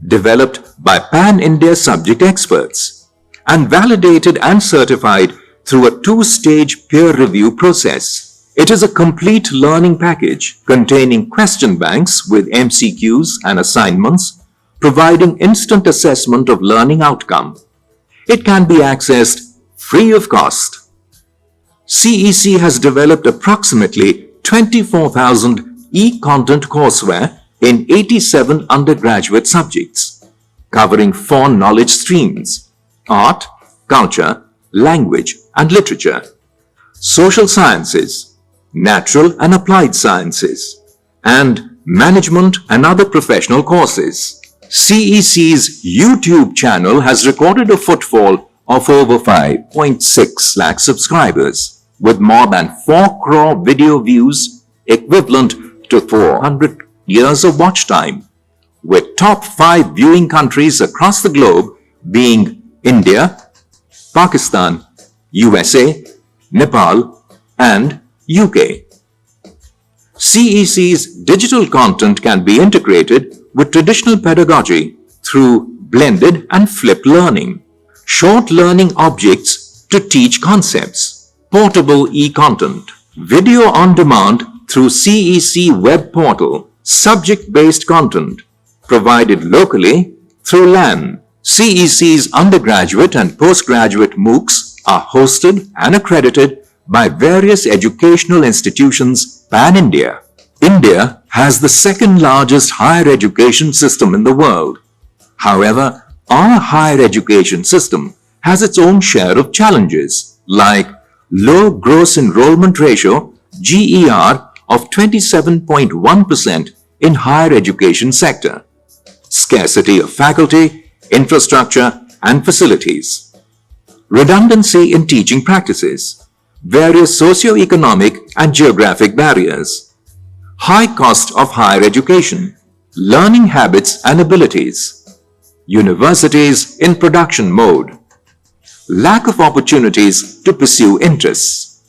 developed by Pan-India subject experts, and validated and certified through a 2-stage peer review process. It is a complete learning package containing question banks with MCQs and assignments, providing instant assessment of learning outcome. It can be accessed free of cost. CEC has developed approximately 24,000 e-content courseware in 87 undergraduate subjects, covering 4 knowledge streams: art, culture, language and literature, social sciences, natural and applied sciences, and management and other professional courses. CEC's YouTube channel has recorded a footfall of over 5.6 lakh subscribers, with more than 4 crore video views equivalent to 400 years of watch time, with top 5 viewing countries across the globe being India, Pakistan, USA, Nepal, and UK. CEC's digital content can be integrated with traditional pedagogy through blended and flipped learning, short learning objects to teach concepts, portable e-content, video on demand through CEC web portal, subject-based content provided locally through LAN. CEC's undergraduate and postgraduate MOOCs are hosted and accredited by various educational institutions pan-India. India has the second largest higher education system in the world. However, our higher education system has its own share of challenges, like low gross enrollment ratio (GER) of 27.1% in higher education sector, scarcity of faculty, infrastructure, and facilities, redundancy in teaching practices, various socio-economic and geographic barriers, high cost of higher education, learning habits and abilities, universities in production mode, lack of opportunities to pursue interests.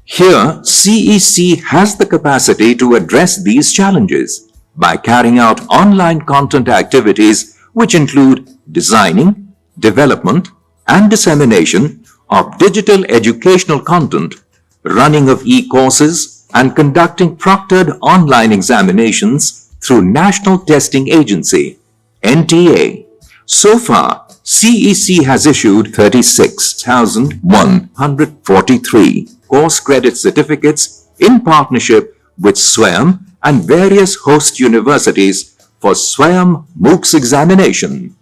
Here, CEC has the capacity to address these challenges by carrying out online content activities which include designing, development, and dissemination of digital educational content, running of e-courses, and conducting proctored online examinations through National Testing Agency, NTA. So far, CEC has issued 36,143 course credit certificates in partnership with SWAYAM and various host universities for SWAYAM MOOCs examination.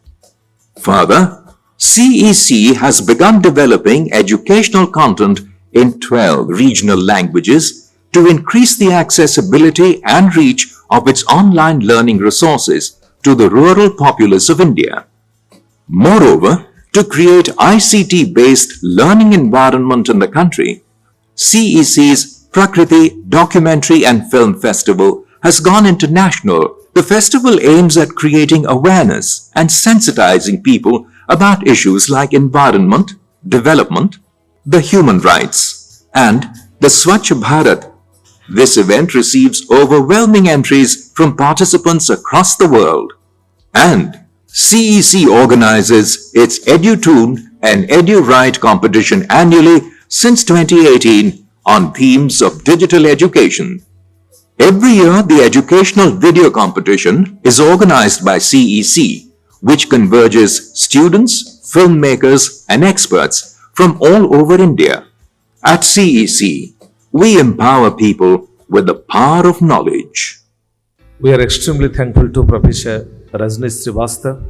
Further, CEC has begun developing educational content in 12 regional languages to increase the accessibility and reach of its online learning resources to the rural populace of India. Moreover, to create ICT-based learning environment in the country, CEC's Prakriti Documentary and Film Festival has gone international. The festival aims at creating awareness and sensitizing people about issues like environment, development, the human rights, and the Swachh Bharat. This event receives overwhelming entries from participants across the world. And CEC organizes its EduTune and EduWrite competition annually since 2018 on themes of digital education. Every year, the educational video competition is organized by CEC, which converges students, filmmakers, and experts from all over India. At CEC, we empower people with the power of knowledge. We are extremely thankful to Professor Rajneesh Srivastava,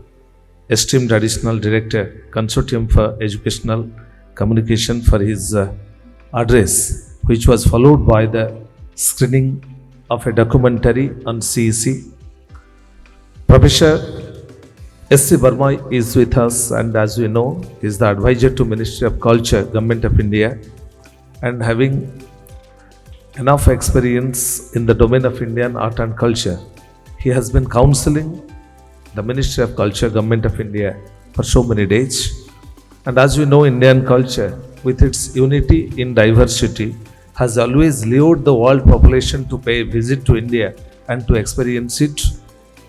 esteemed Additional Director, Consortium for Educational Communication, for his address, which was followed by the screening of a documentary on CEC. Professor S.C. Verma is with us, and as we know, he is the advisor to Ministry of Culture, Government of India, and having enough experience in the domain of Indian art and culture. He has been counseling the Ministry of Culture, Government of India for so many days. And as we know, Indian culture, with its unity in diversity, has always lured the world population to pay a visit to India and to experience it.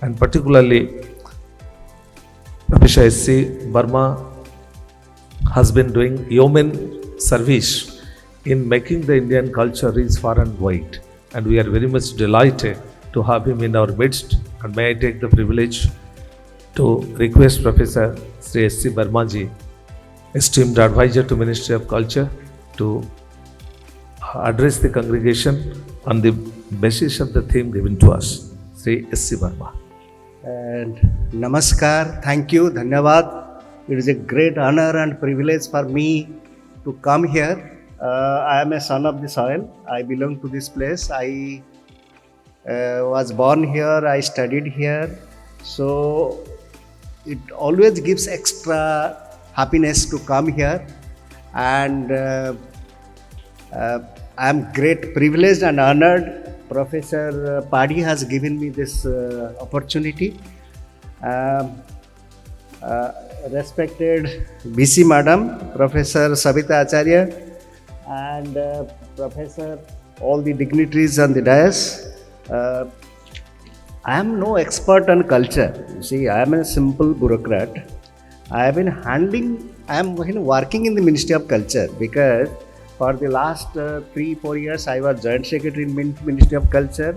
And particularly, Professor S.C. Verma has been doing yeoman service in making the Indian culture reach far and wide. And we are very much delighted to have him in our midst. And may I take the privilege to request Professor Sri S.C. Verma ji, esteemed advisor to Ministry of Culture, to address the congregation on the basis of the theme given to us. Sri S.C. Verma. And Namaskar, thank you, Dhanyavad. It is a great honor and privilege for me to come here. I am a son of the soil. I belong to this place. I was born here, I studied here. So it always gives extra happiness to come here. And I am great privileged and honored. Professor Padi has given me this opportunity. Respected BC Madam, Professor Sabita Acharya, and Professor, all the dignitaries on the dais. I am no expert on culture. You see, I am a simple bureaucrat. I am working in the Ministry of Culture because for the last 3-4 years I was Joint Secretary in Ministry of Culture.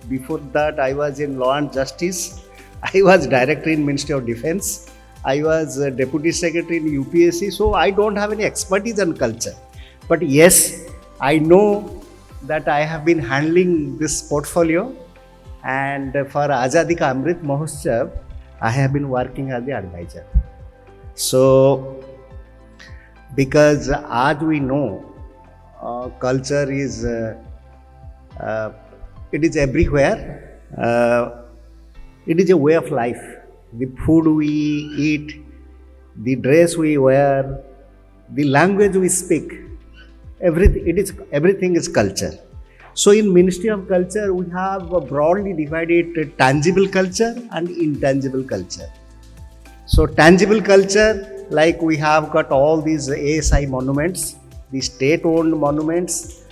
Before that I was in Law and Justice. I was Director in Ministry of Defence. I was Deputy Secretary in UPSC. So I don't have any expertise on culture. But yes, I know that I have been handling this portfolio, and for Azadi Ka Amrit Mahotsav, I have been working as the advisor. So, because as we know, culture is it is everywhere. It is a way of life. the food we eat, the dress we wear, the language we speak, everything is culture. So in Ministry of Culture, we have broadly divided tangible culture and intangible culture. So tangible culture, like we have got all these ASI monuments, the state-owned monuments,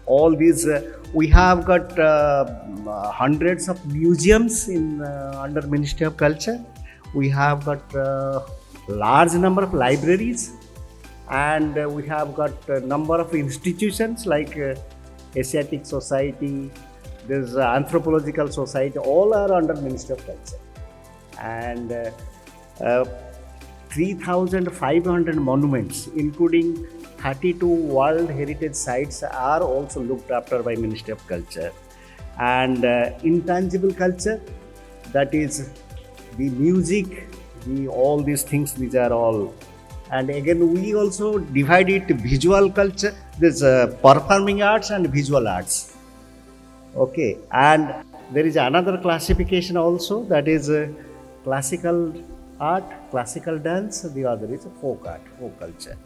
all these, we have got hundreds of museums in under Ministry of Culture. We have got large number of libraries, and we have got a number of institutions like Asiatic Society, there's Anthropological Society, all are under Ministry of Culture. And 3,500 monuments, including 32 World Heritage Sites, are also looked after by Ministry of Culture. And intangible culture, that is the music, all these things, these are all. And again, we also divide it visual culture, there's performing arts and visual arts. Okay, and there is another classification also, that is classical art, classical dance, the other is folk art, folk culture.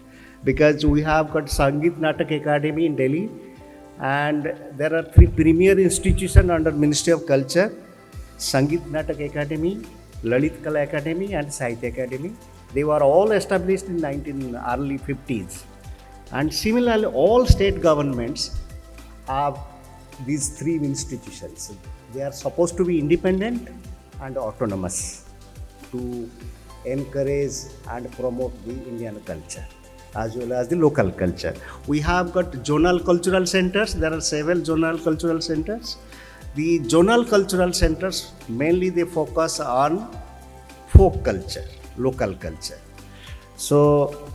Because we have got Sangeet Natak Academy in Delhi, and there are 3 premier institutions under Ministry of Culture: Sangeet Natak Academy, Lalit Kala Academy and Sahitya Academy. They were all established in early 50s. And similarly, all state governments have these 3 institutions. They are supposed to be independent and autonomous to encourage and promote the Indian culture as well as the local culture. We have got zonal cultural centers. There are several zonal cultural centers. The zonal cultural centers, mainly they focus on folk culture, local culture. So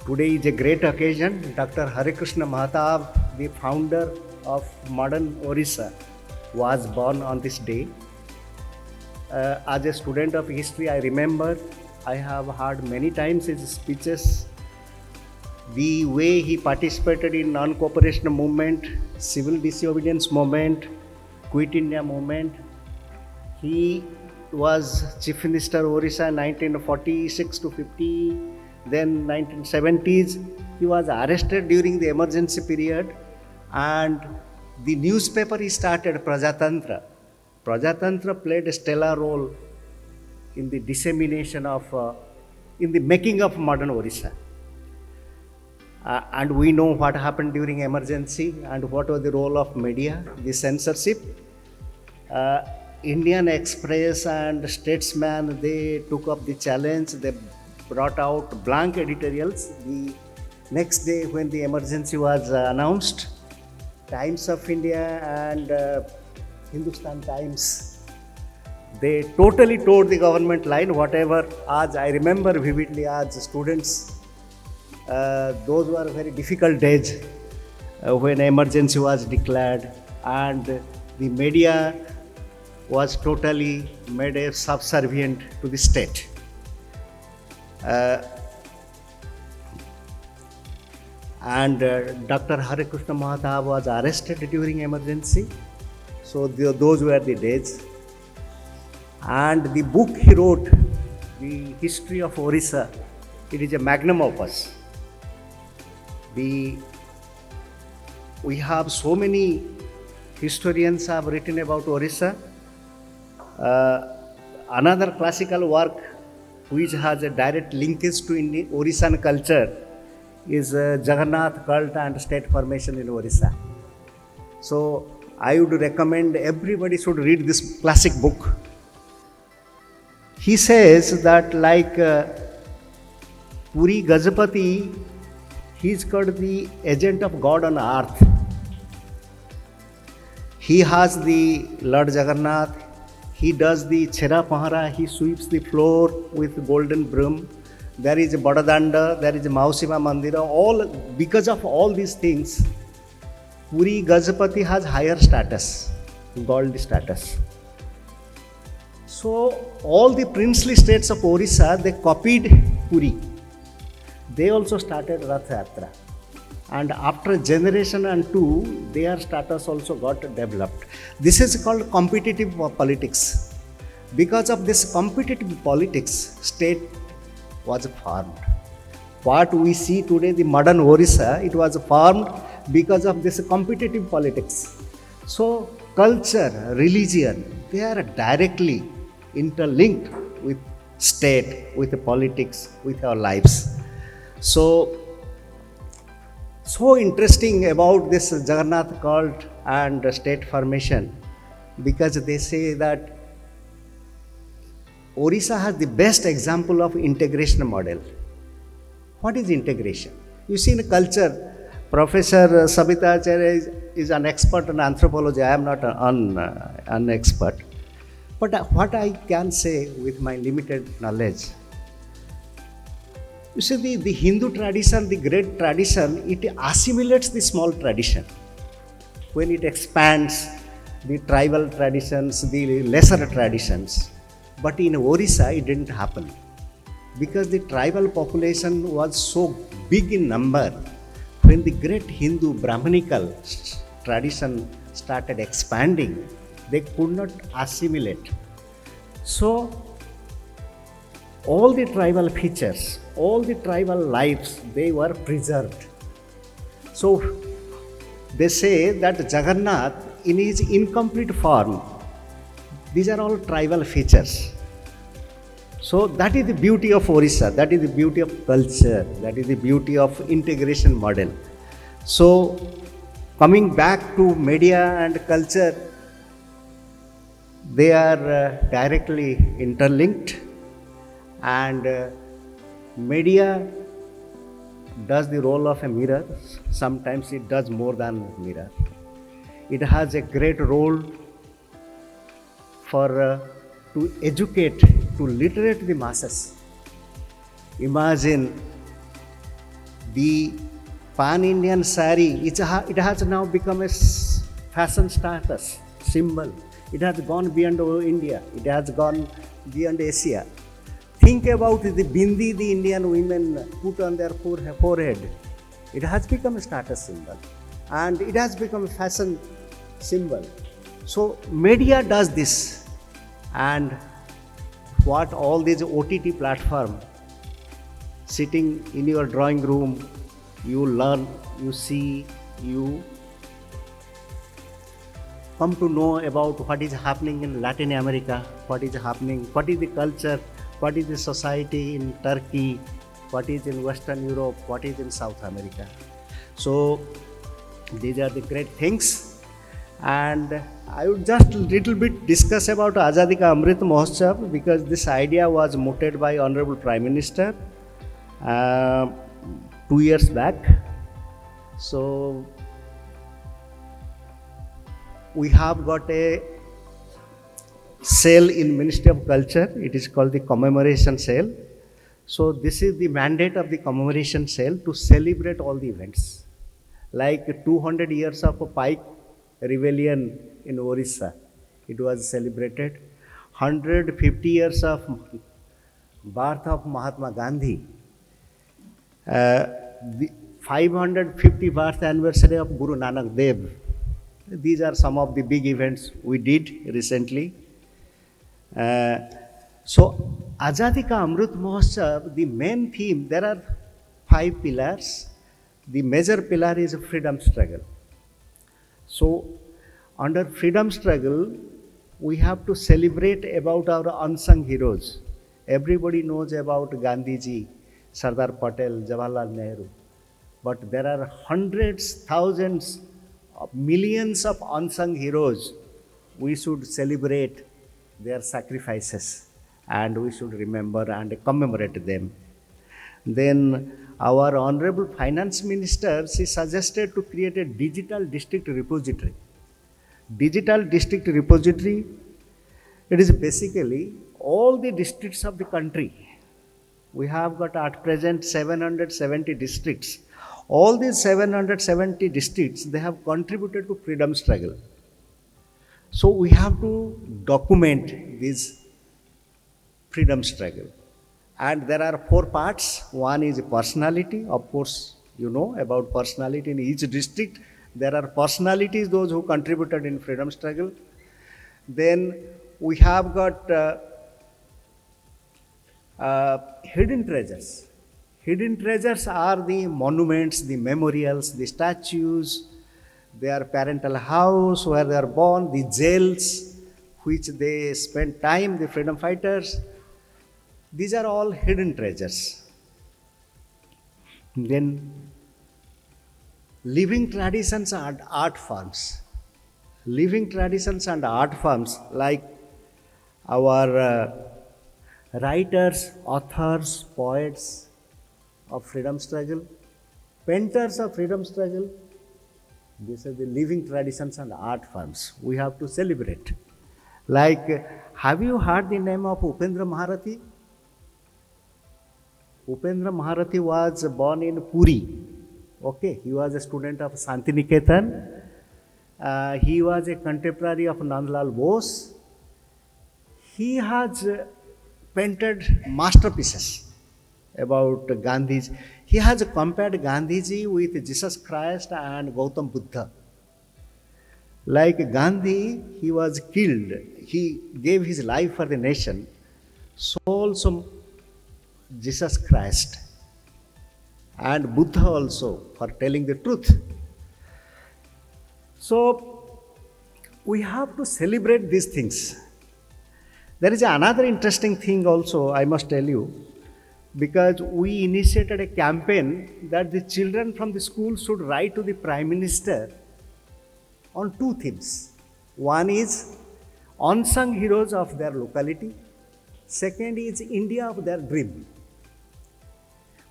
today is a great occasion. Dr. Harikrishna Mahotsav, the founder of modern Odisha, was born on this day. As a student of history, I remember I have heard many times his speeches, the way he participated in non-cooperation movement, civil disobedience movement, Quit India movement. He was Chief Minister of Odisha 1946 to 50, then 1970s. He was arrested during the emergency period, and the newspaper he started, Prajatantra. Prajatantra played a stellar role in the dissemination of, in the making of modern Odisha. And we know what happened during emergency and what was the role of media, the censorship. Indian Express and Statesman, they took up the challenge. They brought out blank editorials. The next day when the emergency was announced, Times of India and Hindustan Times, they totally towed the government line, whatever. As I remember vividly as students, those were very difficult days when emergency was declared and the media was totally made a subservient to the state. And Dr. Harikrishna Mahotsav was arrested during emergency. So those were the days. And the book he wrote, The History of Odisha, it is a magnum opus. We have so many historians have written about Odisha. Another classical work which has a direct linkage to Odishan culture is Jagannath Cult and State Formation in Odisha. So I would recommend everybody should read this classic book. He says that like Puri Gajapati, he's called the agent of God on earth. He has the Lord Jagannath. He does the Chera Pahara, he sweeps the floor with golden broom. There is Badadanda, there is Mausima Mandira. All because of all these things, Puri Gajapati has higher status, godly status. So all the princely states of Odisha, they copied Puri. They also started Rath Yatra. And after a generation and two, their status also got developed. This is called competitive politics. Because of this competitive politics, state was formed. What we see today, the modern Odisha, it was formed because of this competitive politics. So culture, religion, they are directly interlinked with state, with the politics, with our lives. So interesting about this Jagannath cult and state formation, because they say that Odisha has the best example of integration model. What is integration? You see in culture, Professor Sabita Acharya is an expert in anthropology. I am not an expert. But what I can say with my limited knowledge, you see the Hindu tradition, the great tradition, it assimilates the small tradition. When it expands the tribal traditions, the lesser traditions. But in Odisha, it didn't happen. Because the tribal population was so big in number, when the great Hindu Brahmanical tradition started expanding, they could not assimilate. So, all the tribal features, all the tribal lives, they were preserved. So, they say that Jagannath, in his incomplete form, these are all tribal features. So that is the beauty of Odisha, that is the beauty of culture, that is the beauty of integration model. So coming back to media and culture, they are directly interlinked, and media does the role of a mirror. Sometimes it does more than a mirror. It has a great role for to educate, to literate the masses. Imagine the pan-Indian sari, it has now become a fashion status symbol. It has gone beyond India, it has gone beyond Asia. Think about the bindi the Indian women put on their forehead. It has become a status symbol and it has become a fashion symbol. So media does this, and what all these OTT platform, sitting in your drawing room, you learn, you see, you come to know about what is happening in Latin America, what is happening, what is the culture, what is the society in Turkey, what is in Western Europe, what is in South America. So these are the great things. And I would just a little bit discuss about Azadi Ka Amrit Mahotsav, because this idea was mooted by Honorable Prime Minister 2 years back. So we have got a cell in Ministry of Culture. It is called the Commemoration Cell. So this is the mandate of the Commemoration Cell, to celebrate all the events. Like 200 years of a Pike rebellion in Odisha, it was celebrated. 150 years of birth of Mahatma Gandhi. The 550 birth anniversary of Guru Nanak Dev. These are some of the big events we did recently. So Azadi Ka Amrit Mahotsav, the main theme, there are 5 pillars. The major pillar is freedom struggle. So under freedom struggle, we have to celebrate about our unsung heroes. Everybody knows about Gandhiji, Sardar Patel, Jawaharlal Nehru. But there are hundreds, thousands, millions of unsung heroes. We should celebrate their sacrifices and we should remember and commemorate them. Then our Honorable Finance Minister, she suggested to create a digital district repository. Digital district repository, it is basically all the districts of the country. We have got at present 770 districts. All these 770 districts, they have contributed to freedom struggle. So we have to document this freedom struggle. And there are 4 parts. One is personality. Of course, you know about personality. In each district, there are personalities, those who contributed in freedom struggle. Then we have got hidden treasures. Hidden treasures are the monuments, the memorials, the statues, their parental house where they are born, the jails which they spent time, the freedom fighters. These are all hidden treasures. Then living traditions and art forms. Living traditions and art forms like our writers, authors, poets of freedom struggle, painters of freedom struggle. These are the living traditions and art forms we have to celebrate. Like, have you heard the name of Upendra Maharathi? Upendra Maharathi was born in Puri. Okay, he was a student of Santiniketan. He was a contemporary of Nandlal Bose. He has painted masterpieces about Gandhiji. He has compared Gandhiji with Jesus Christ and Gautam Buddha. Like Gandhi, he was killed. He gave his life for the nation. So also Jesus Christ and Buddha also for telling the truth. So we have to celebrate these things. There is another interesting thing also I must tell you, because we initiated a campaign that the children from the school should write to the Prime Minister on two themes. One is unsung heroes of their locality. Second is India of their dream.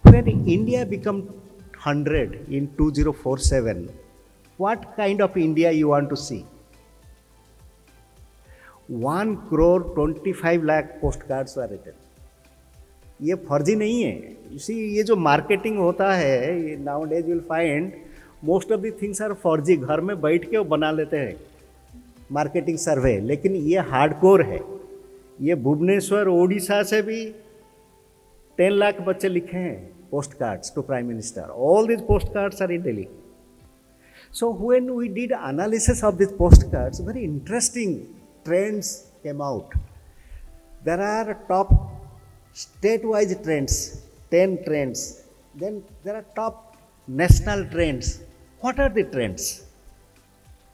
When India becomes 100 in 2047, what kind of India you want to see? 1,25,00,000 postcards were written. ये फर्जी नहीं है. You see, ये जो marketing होता है, nowadays you will find most of the things are फर्जी. घर में बैठ के वो बना लेते हैं मार्केटिंग सर्वे, लेकिन ये हार्डकोर है. ये भुवनेश्वर ओडिशा से भी 10 लाख बच्चे लिखे हैं postcards to prime minister. All these postcards are in Delhi. So when we did analysis of these postcards, very interesting trends came out. There are top state-wise trends, 10 trends. Then there are top national trends. What are the trends?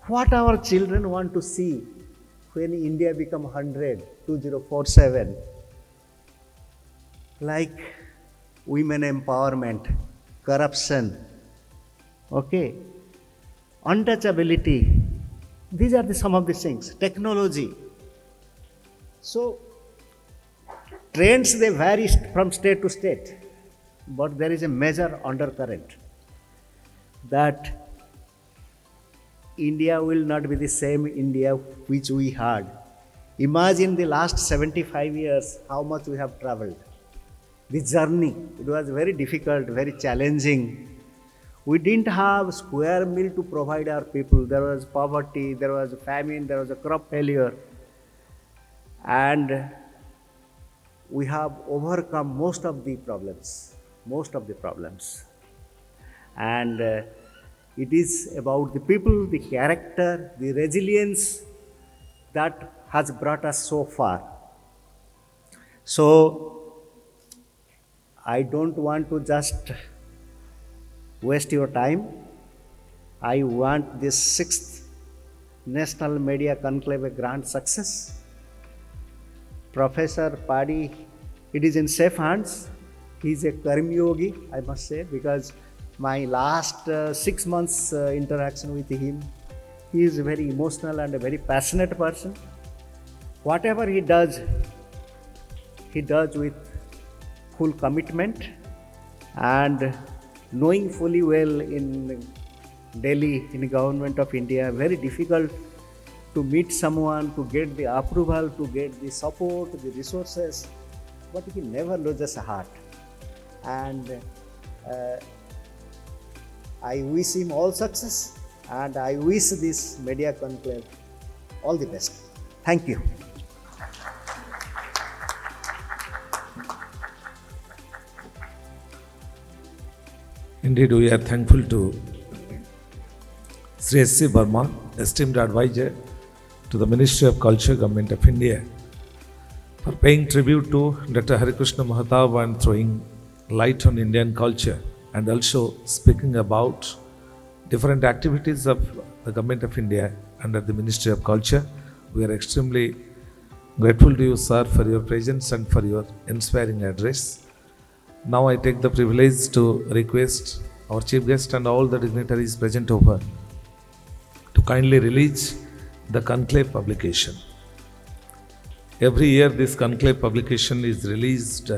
What our children want to see when India become 100, 2047? Like women empowerment, corruption, okay, untouchability. These are some of the things. Technology. So trends, they vary from state to state, but there is a major undercurrent that India will not be the same India which we had. Imagine the last 75 years, how much we have traveled. The journey, it was very difficult, very challenging. We didn't have square meal to provide our people. There was poverty, there was famine, there was a crop failure. And we have overcome most of the problems. And it is about the people, the character, the resilience that has brought us so far. So I don't want to just waste your time. I want this 6th National Media Conclave a grand success. Professor Padi, it is in safe hands. He is a Karmi Yogi, I must say, because my last 6 months interaction with him, he is a very emotional and a very passionate person. Whatever he does with full commitment, and knowing fully well in Delhi, in the government of India, very difficult to meet someone, to get the approval, to get the support, the resources, but he never loses heart. And I wish him all success, and I wish this Media Conclave all the best. Thank you. Indeed, we are thankful to Sri S.C. Burma, esteemed advisor to the Ministry of Culture, Government of India, for paying tribute to Dr. Harikrishna Mahotsav and throwing light on Indian culture, and also speaking about different activities of the Government of India under the Ministry of Culture. We are extremely grateful to you, sir, for your presence and for your inspiring address. Now I take the privilege to request our chief guest and all the dignitaries present over to kindly release the Conclave publication. Every year this Conclave publication is released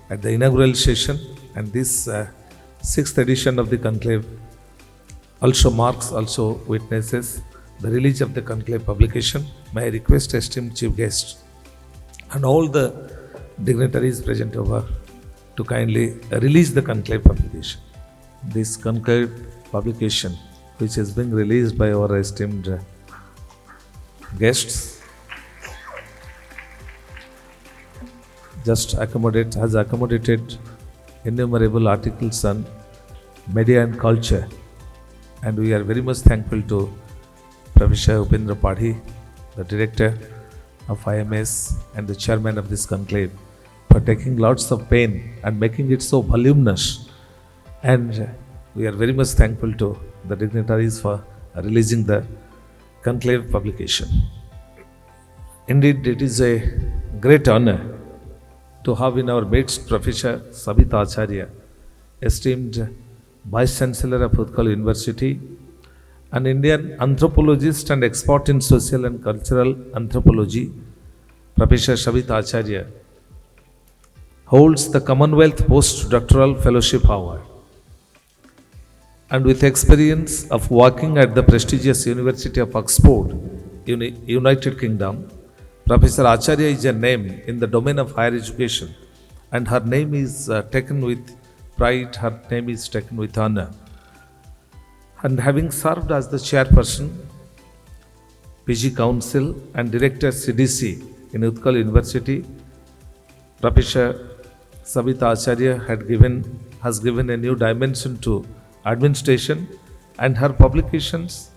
at the inaugural session, and this sixth edition of the Conclave also witnesses the release of the Conclave publication. May I request esteemed chief guest and all the dignitaries present over to kindly release the Conclave publication. This Conclave publication, which is being released by our esteemed guests, has accommodated innumerable articles on media and culture, and we are very much thankful to Professor Upendra Padhi, the director of IMS and the chairman of this conclave, for taking lots of pain and making it so voluminous, and we are very much thankful to the dignitaries for releasing the conclave publication. Indeed, it is a great honor to have in our midst Professor Sabita Acharya, esteemed Vice Chancellor of Utkal University, an Indian anthropologist and expert in social and cultural anthropology. Professor Sabita Acharya holds the Commonwealth Postdoctoral Fellowship Award, and with experience of working at the prestigious University of Oxford, United Kingdom, Professor Acharya is a name in the domain of higher education, and her name is taken with pride, her name is taken with honor. And having served as the chairperson, PG Council and Director CDC in Utkal University, Professor Sabita Acharya has given a new dimension to administration, and her publications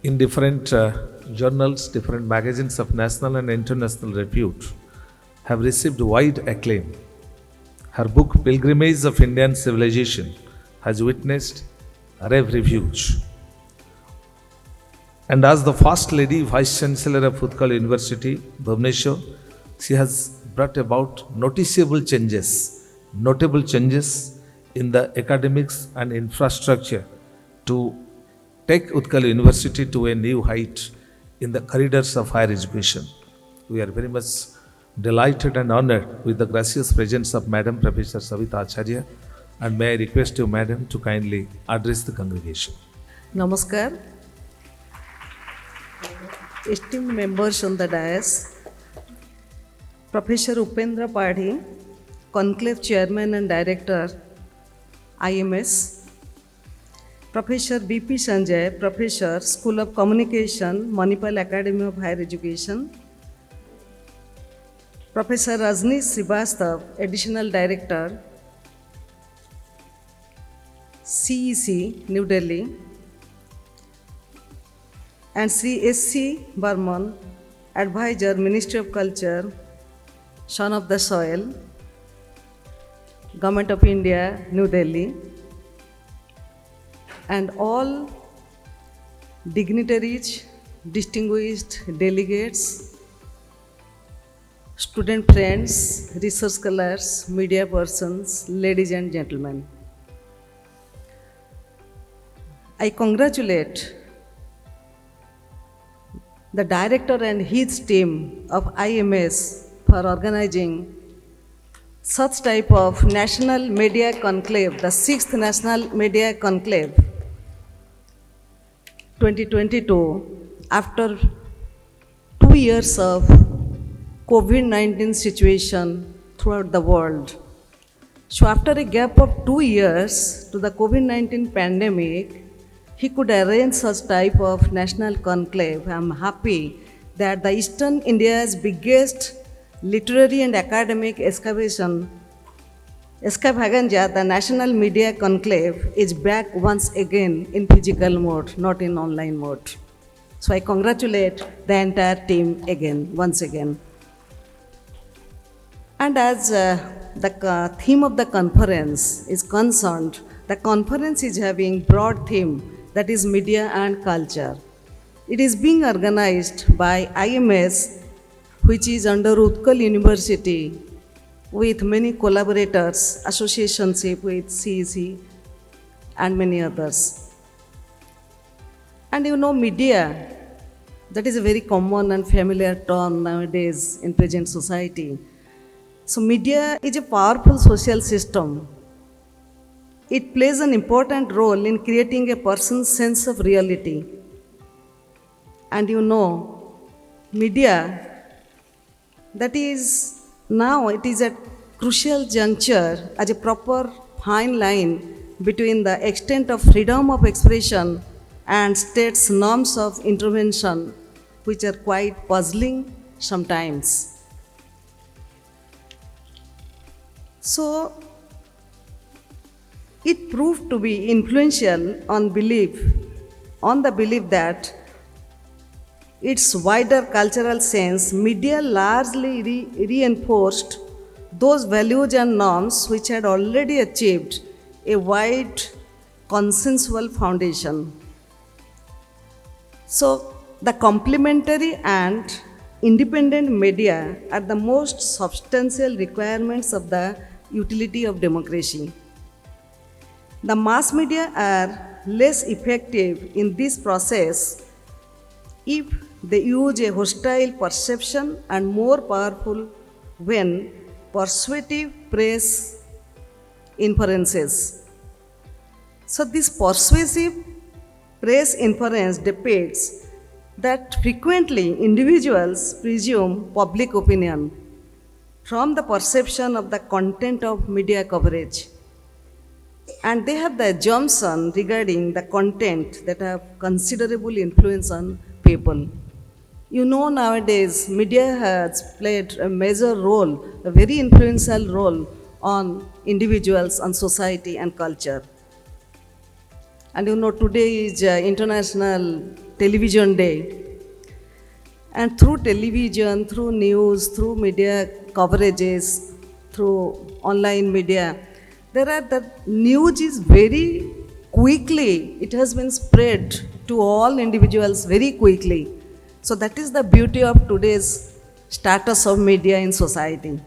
in different journals, different magazines of national and international repute have received wide acclaim. Her book Pilgrimage of Indian Civilization has witnessed rave reviews. And as the first lady Vice Chancellor of Utkal University, Bhubaneswar, she has brought about notable changes in the academics and infrastructure to take Utkal University to a new height in the corridors of higher education. We are very much delighted and honored with the gracious presence of Madam Professor Sabita Acharya, and may I request you, Madam, to kindly address the congregation. Namaskar. Esteemed members on the dais, Professor Upendra Padhi, Conclave Chairman and Director, IMS, Professor B.P. Sanjay, Professor, School of Communication, Manipal Academy of Higher Education, Professor Rajnish Srivastav, Additional Director, CEC, New Delhi, and Sri S.C. Burman, Advisor, Ministry of Culture, Son of the Soil, Government of India, New Delhi, and all dignitaries, distinguished delegates, student friends, research scholars, media persons, ladies and gentlemen. I congratulate the director and his team of IMS for organizing such type of National Media Conclave, the 6th National Media Conclave 2022, after 2 years of COVID-19 situation throughout the world. So after a gap of 2 years to the COVID-19 pandemic, he could arrange such type of national conclave. I am happy that the Eastern India's biggest literary and academic extravaganza, the National Media Conclave, is back once again in physical mode, not in online mode. So I congratulate the entire team again, once again. And as the theme of the conference is concerned, the conference is having broad theme, that is media and culture. It is being organized by IMS, which is under Utkal University, with many collaborators, associationship with CEC and many others. And you know, media, that is a very common and familiar term nowadays in present society. So media is a powerful social system. It plays an important role in creating a person's sense of reality. And you know, media, that is now it is at crucial juncture as a proper fine line between the extent of freedom of expression and state's norms of intervention, which are quite puzzling sometimes. So, it proved to be influential on the belief that its wider cultural sense, media largely reinforced those values and norms which had already achieved a wide consensual foundation. So, the complementary and independent media are the most substantial requirements of the utility of democracy. The mass media are less effective in this process if they use a hostile perception and more powerful when persuasive press inferences. So this persuasive press inference depicts that frequently individuals presume public opinion from the perception of the content of media coverage. And they have the assumption regarding the content that have considerable influence on people. You know, nowadays media has played a major role, a very influential role on individuals, on society and culture. And you know, today is International Television Day. And through television, through news, through media coverages, through online media, the news is very quickly, it has been spread to all individuals very quickly. So that is the beauty of today's status of media in society.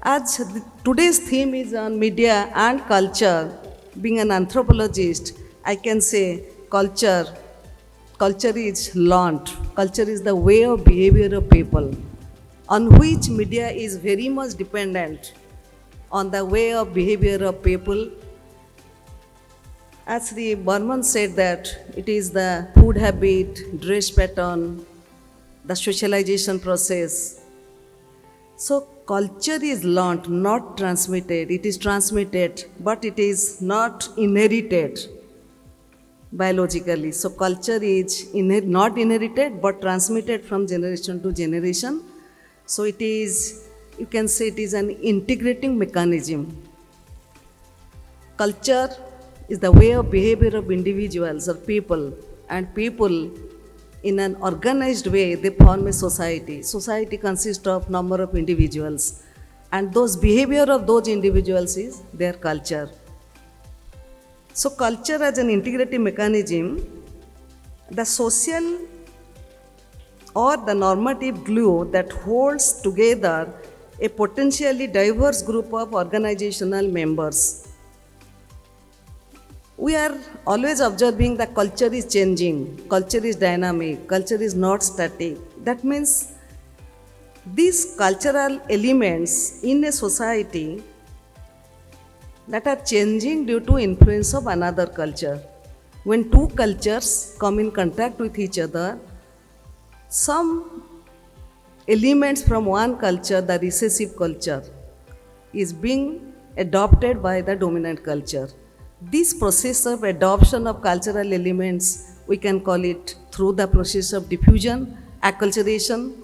As today's theme is on media and culture, being an anthropologist, I can say culture is learned. Culture is the way of behavior of people, on which media is very much dependent on the way of behavior of people. As the Burman said that it is the food habit, dress pattern, the socialization process. So culture is learned, not transmitted. It is transmitted, but it is not inherited biologically. So culture is not inherited, but transmitted from generation to generation. So it is, you can say it is an integrating mechanism. Culture is the way of behavior of individuals or people, and people in an organized way, they form a society. Society consists of number of individuals, and those behavior of those individuals is their culture. So culture as an integrative mechanism, the social or the normative glue that holds together a potentially diverse group of organizational members. We are always observing that culture is changing, culture is dynamic, culture is not static. That means these cultural elements in a society that are changing due to influence of another culture. When two cultures come in contact with each other, some elements from one culture, the recessive culture, is being adopted by the dominant culture. This process of adoption of cultural elements, we can call it through the process of diffusion, acculturation.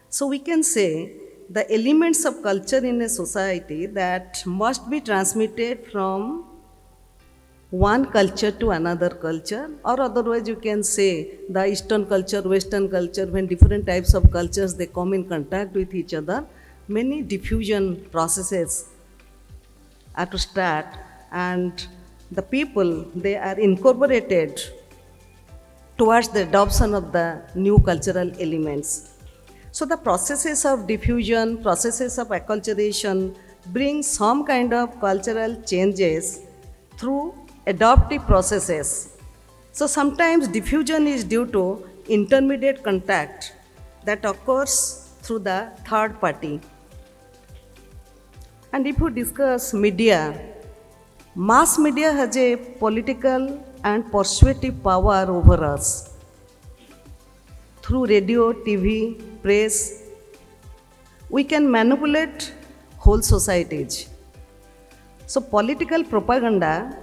So we can say the elements of culture in a society that must be transmitted from one culture to another culture, or otherwise you can say the Eastern culture, Western culture, when different types of cultures they come in contact with each other, many diffusion processes are to start, and the people they are incorporated towards the adoption of the new cultural elements. So the processes of diffusion, processes of acculturation bring some kind of cultural changes through adoptive processes. So sometimes diffusion is due to intermediate contact that occurs through the third party. And if we discuss media, mass media has a political and persuasive power over us. Through radio, TV, press, we can manipulate whole societies. So political propaganda,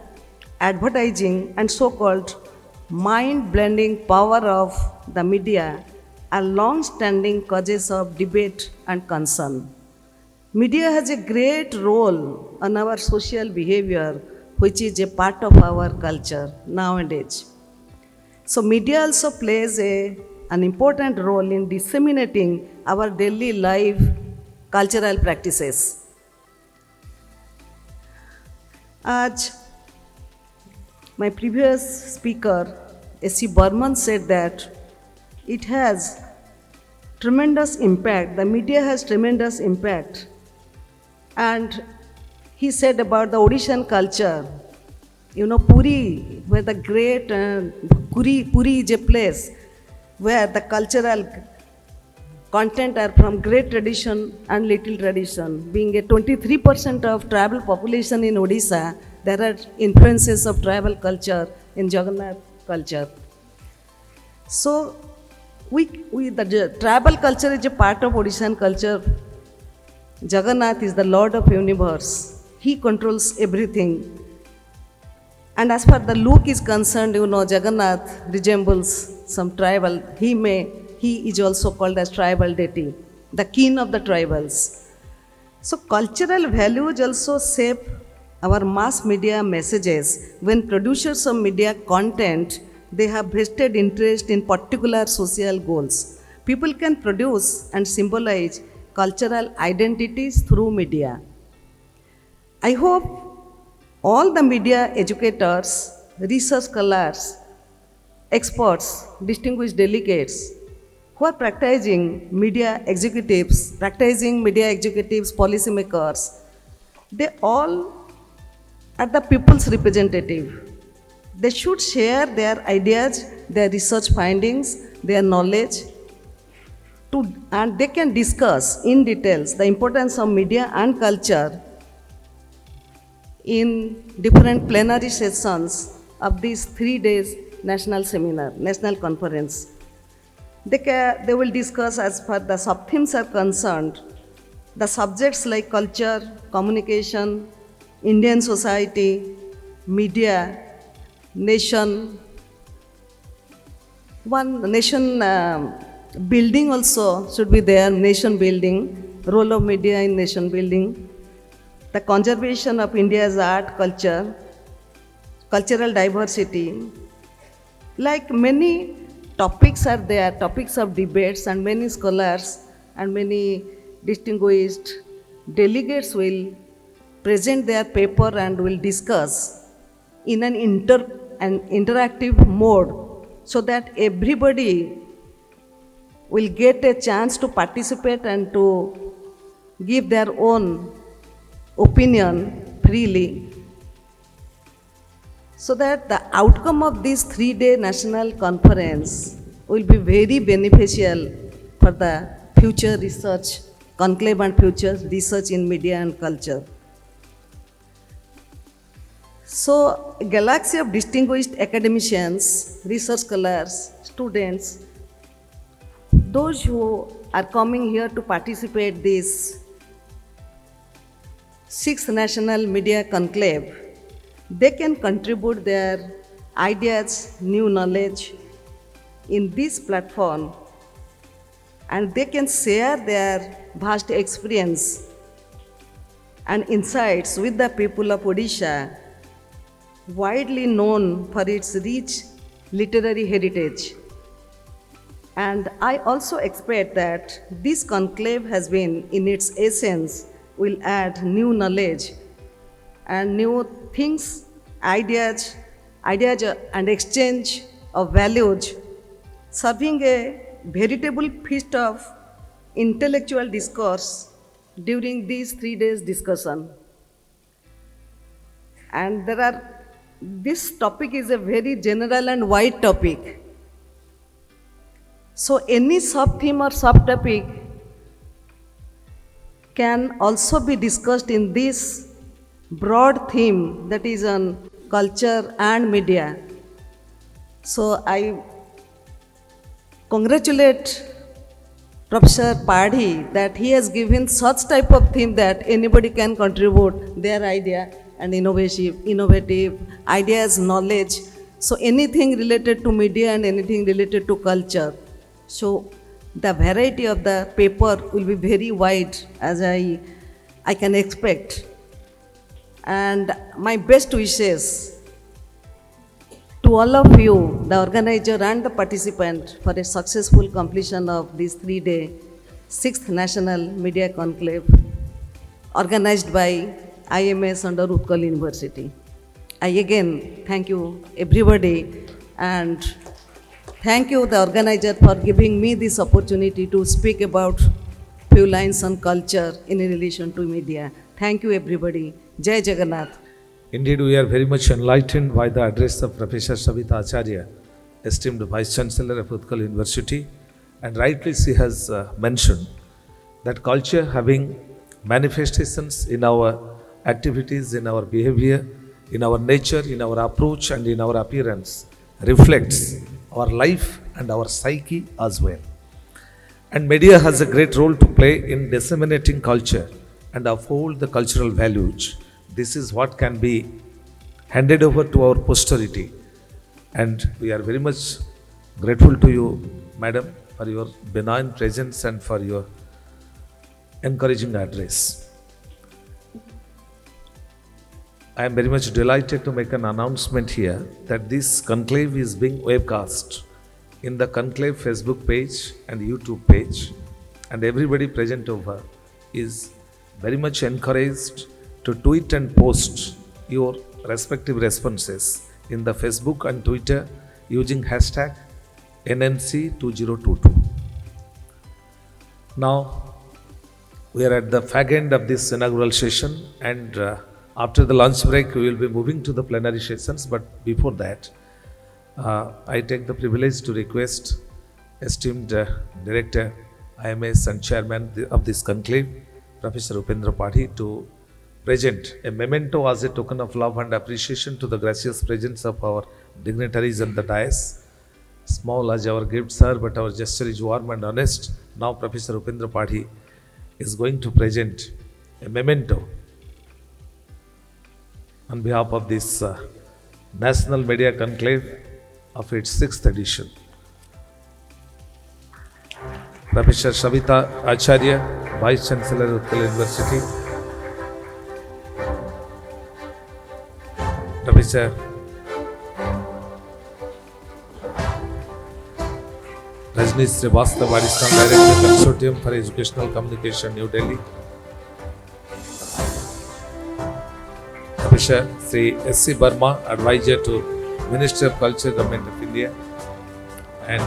advertising and so-called mind-blending power of the media are long-standing causes of debate and concern. Media has a great role on our social behavior, which is a part of our culture nowadays. So media also plays an important role in disseminating our daily life cultural practices. As my previous speaker, S.C. Burman, said that it has tremendous impact, the media has tremendous impact. And he said about the Odishan culture, Puri, where the great, Puri is a place where the cultural content are from great tradition and little tradition. Being a 23% of tribal population in Odisha, there are influences of tribal culture in Jagannath culture. So, the tribal culture is a part of Odishan culture. Jagannath is the Lord of Universe. He controls everything. And as far the look is concerned, Jagannath resembles some tribal. He is also called as tribal deity, the king of the tribals. So cultural values also shape our mass media messages. When producers of media content, they have vested interest in particular social goals. People can produce and symbolize cultural identities through media. I hope all the media educators, research scholars, experts, distinguished delegates who are practicing media executives, policymakers, they all are the people's representative. They should share their ideas, their research findings, their knowledge, and they can discuss in details the importance of media and culture in different plenary sessions of these 3 days national seminar, national conference. They will discuss, as far the sub-themes are concerned, the subjects like culture, communication, Indian society, media, nation. One nation building also should be there, nation building, role of media in nation building, the conservation of India's art, culture, cultural diversity. Like many topics are there, topics of debates, and many scholars and many distinguished delegates will present their paper and will discuss in an interactive mode so that everybody will get a chance to participate and to give their own opinion freely, so that the outcome of this 3-day national conference will be very beneficial for the future research conclave and future research in media and culture. So, a galaxy of distinguished academicians, research scholars, students, those who are coming here to participate this 6th National Media Conclave, they can contribute their ideas, new knowledge in this platform, and they can share their vast experience and insights with the people of Odisha widely known for its rich literary heritage. And I also expect that this conclave has been, in its essence, will add new knowledge and new things, ideas and exchange of values, serving a veritable feast of intellectual discourse during these 3 days discussion. And this topic is a very general and wide topic. So any sub-theme or sub-topic can also be discussed in this broad theme that is on culture and media. So I congratulate Professor Padhi that he has given such type of theme that anybody can contribute their idea and innovative ideas, knowledge. So anything related to media and anything related to culture. So the variety of the paper will be very wide as I can expect. And my best wishes to all of you, the organizer and the participant, for a successful completion of this 3-day 6th National Media Conclave organized by IMS under Utkal University. I again thank you everybody and thank you the organizer for giving me this opportunity to speak about few lines on culture in relation to media. Thank you everybody. Jai Jagannath. Indeed, we are very much enlightened by the address of Professor Sabita Acharya, esteemed Vice Chancellor of Utkal University, and rightly she has mentioned that culture having manifestations in our activities, in our behavior, in our nature, in our approach and in our appearance reflects our life and our psyche as well. And media has a great role to play in disseminating culture and uphold the cultural values. This is what can be handed over to our posterity. And we are very much grateful to you, Madam, for your benign presence and for your encouraging address. I am very much delighted to make an announcement here that this conclave is being webcast in the conclave Facebook page and YouTube page, and everybody present over is very much encouraged to tweet and post your respective responses in the Facebook and Twitter using hashtag NNC2022. Now, we are at the fag end of this inaugural session, and after the lunch break, we will be moving to the plenary sessions. But before that, I take the privilege to request esteemed Director, IMS and Chairman of this conclave, Professor Upendra Padhi, to present a memento as a token of love and appreciation to the gracious presence of our dignitaries on the dais. Small as our gifts are, but our gesture is warm and honest. Now Professor Upendra Padhi is going to present a memento on behalf of this National Media Conclave of its 6th edition. Professor Sabita Acharya, Vice Chancellor, Utkal University. Professor Rajnish Srivastava, Additional Director, Consortium for Educational Communication, New Delhi. Professor Sri S.C. Burma, Advisor to Ministry of Culture, Government of India. And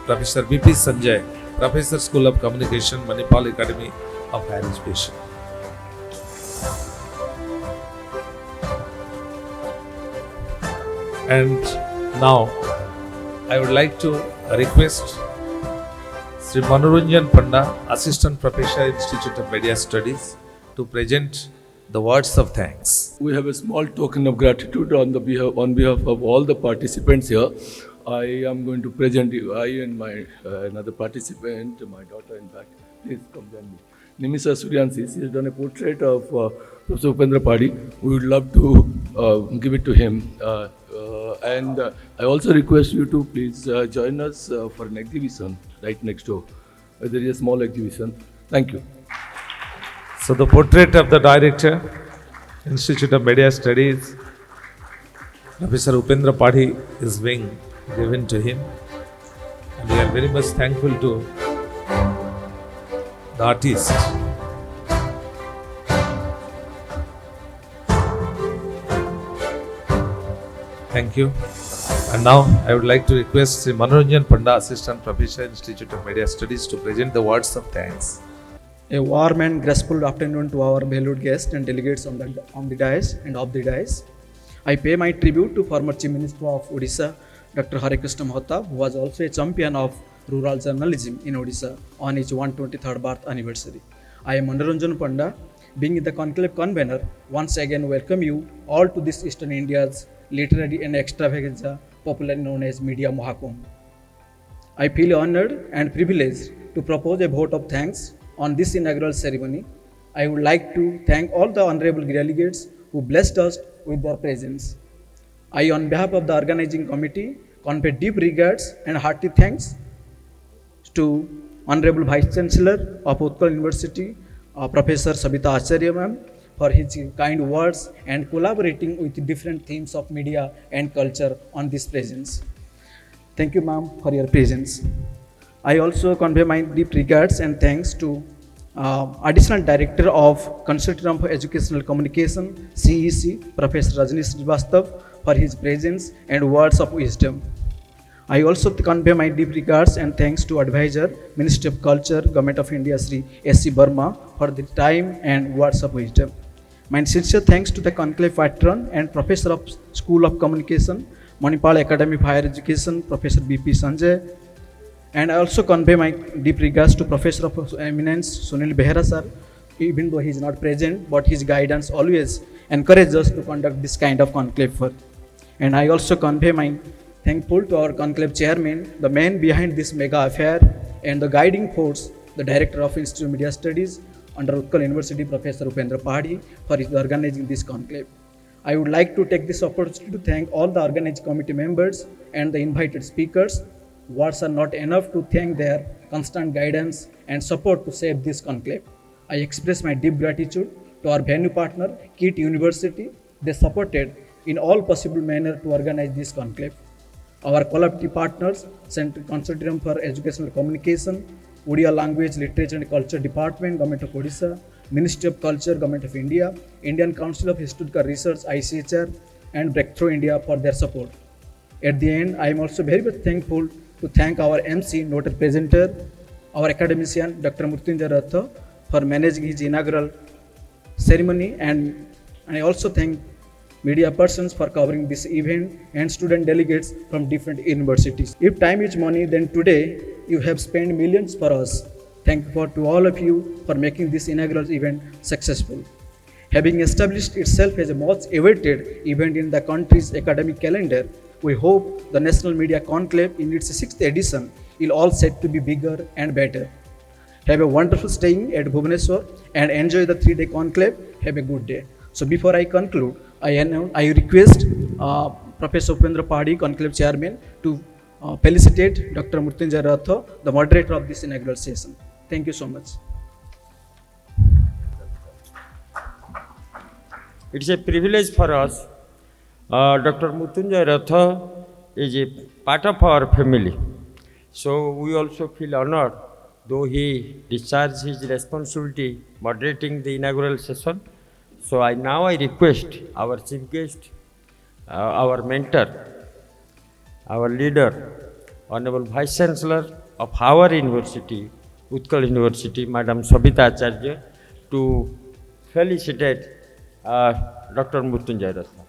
Professor B.P. Sanjay, Professor, School of Communication, Manipal Academy of Higher Education. And now, I would like to request Sri Manoranjan Panda, Assistant Professor, Institute of Media Studies, to present the words of thanks. We have a small token of gratitude on behalf of all the participants here. I am going to present you, I and my another participant, my daughter in fact. Please come join me. Nimisa Suryansi, she has done a portrait of Professor Upendra Padhi. We would love to give it to him. And I also request you to please join us for an exhibition right next door. There is a small exhibition. Thank you. So the portrait of the Director, Institute of Media Studies, Professor Upendra Padhi is being given to him. And we are very much thankful to the artist. Thank you. And now I would like to request Sri Manoranjan Panda, Assistant Professor, Institute of Media Studies, to present the words of thanks. A warm and graceful afternoon to our valued guests and delegates on the dais and off the dais. I pay my tribute to former Chief Minister of Odisha, Dr. Hari Krishna Mahotsav, who was also a champion of rural journalism in Odisha on his 123rd birth anniversary. I am Manoranjan Panda, being the conclave convener, once again welcome you all to this Eastern India's literary and extravaganza, popularly known as Media Mahakumbh. I feel honored and privileged to propose a vote of thanks on this inaugural ceremony. I would like to thank all the honorable delegates who blessed us with their presence. I, on behalf of the organizing committee, convey deep regards and hearty thanks to Honorable Vice Chancellor of Utkal University, Professor Sabita Acharya ma'am, for his kind words and collaborating with different themes of media and culture on this presence. Thank you, ma'am, for your presence. I also convey my deep regards and thanks to Additional Director of Consortium for Educational Communication, CEC, Professor Rajni Srivastav, for his presence and words of wisdom. I also convey my deep regards and thanks to Advisor, Ministry of Culture, Government of India, Sri S.C. Burma, for the time and words of wisdom. My sincere thanks to the conclave patron and Professor of School of Communication, Manipal Academy of Higher Education, Professor B.P. Sanjay. And I also convey my deep regards to Professor of Eminence, Sunil Behera sir, even though he is not present, but his guidance always encourages us to conduct this kind of conclave work. And I also convey my thankful to our conclave chairman, the man behind this mega affair, and the guiding force, the Director of Institute of Media Studies under Utkal University, Professor Upendra Padhi, for his organizing this conclave. I would like to take this opportunity to thank all the organizing committee members and the invited speakers. Words are not enough to thank their constant guidance and support to save this conclave. I express my deep gratitude to our venue partner, KIT University. They supported in all possible manner to organize this conclave. Our collaborative partners, Consortium for Educational Communication, Odia Language, Literature and Culture Department, Government of Odisha, Ministry of Culture, Government of India, Indian Council of Historical Research, ICHR, and Breakthrough India for their support. At the end, I am also very much thankful to thank our MC, noted presenter, our academician, Dr. Mrutyunjay Ratha, for managing his inaugural ceremony, and I also thank media persons for covering this event and student delegates from different universities. If time is money, then today you have spent millions for us. Thank you to all of you for making this inaugural event successful. Having established itself as a most awaited event in the country's academic calendar, we hope the National Media Conclave in its 6th edition will all set to be bigger and better. Have a wonderful staying at Bhubaneswar and enjoy the 3-day conclave. Have a good day. So before I conclude, I request Professor Upendra Padhi, Conclave Chairman, to felicitate Dr. Mrutyunjay Ratha, the moderator of this inaugural session. Thank you so much. It's a privilege for us. Dr. Mrutyunjay Ratha is a part of our family. So we also feel honored, though he discharged his responsibility moderating the inaugural session. So I request our chief guest, our mentor, our leader, Honorable Vice Chancellor of our university, Utkal University, Madam Sabita Acharya, to felicitate Dr. Mrutyunjay Ratha.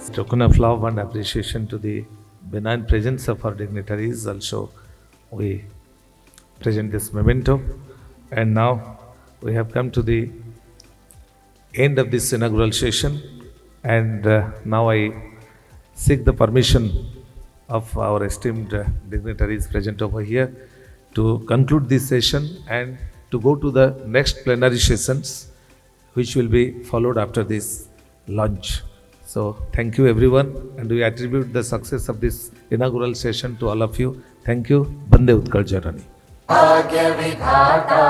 token of love and appreciation to the benign presence of our dignitaries, also we present this memento. And now we have come to the end of this inaugural session, and now I seek the permission of our esteemed dignitaries present over here to conclude this session and to go to the next plenary sessions, which will be followed after this lunch. So thank you everyone, and we attribute the success of this inaugural session to all of you. Thank you. Bande Utkal Janani. भाग्य विधाता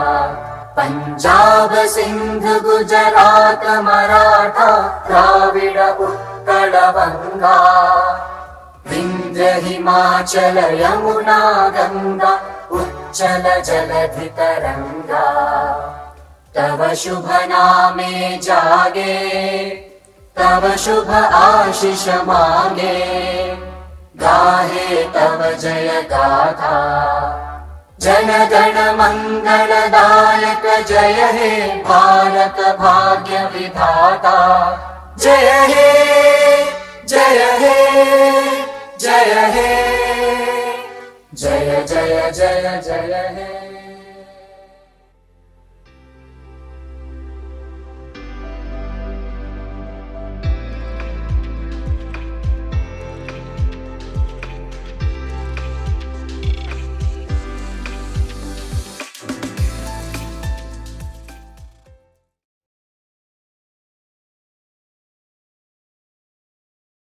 पंजाब सिंध गुजरात मराठा द्राविड उत्कल बंगा विंध्य हिमाचल यमुना गंगा उच्चल जलधि तरंगा तव शुभ नामे जागे तव शुभ आशीष मांगे गाहे तव जय गाथा जन गण मंगलदायक जय हे भारत भाग्य विधाता जय हे जय हे जय हे जय जय जय जय हे।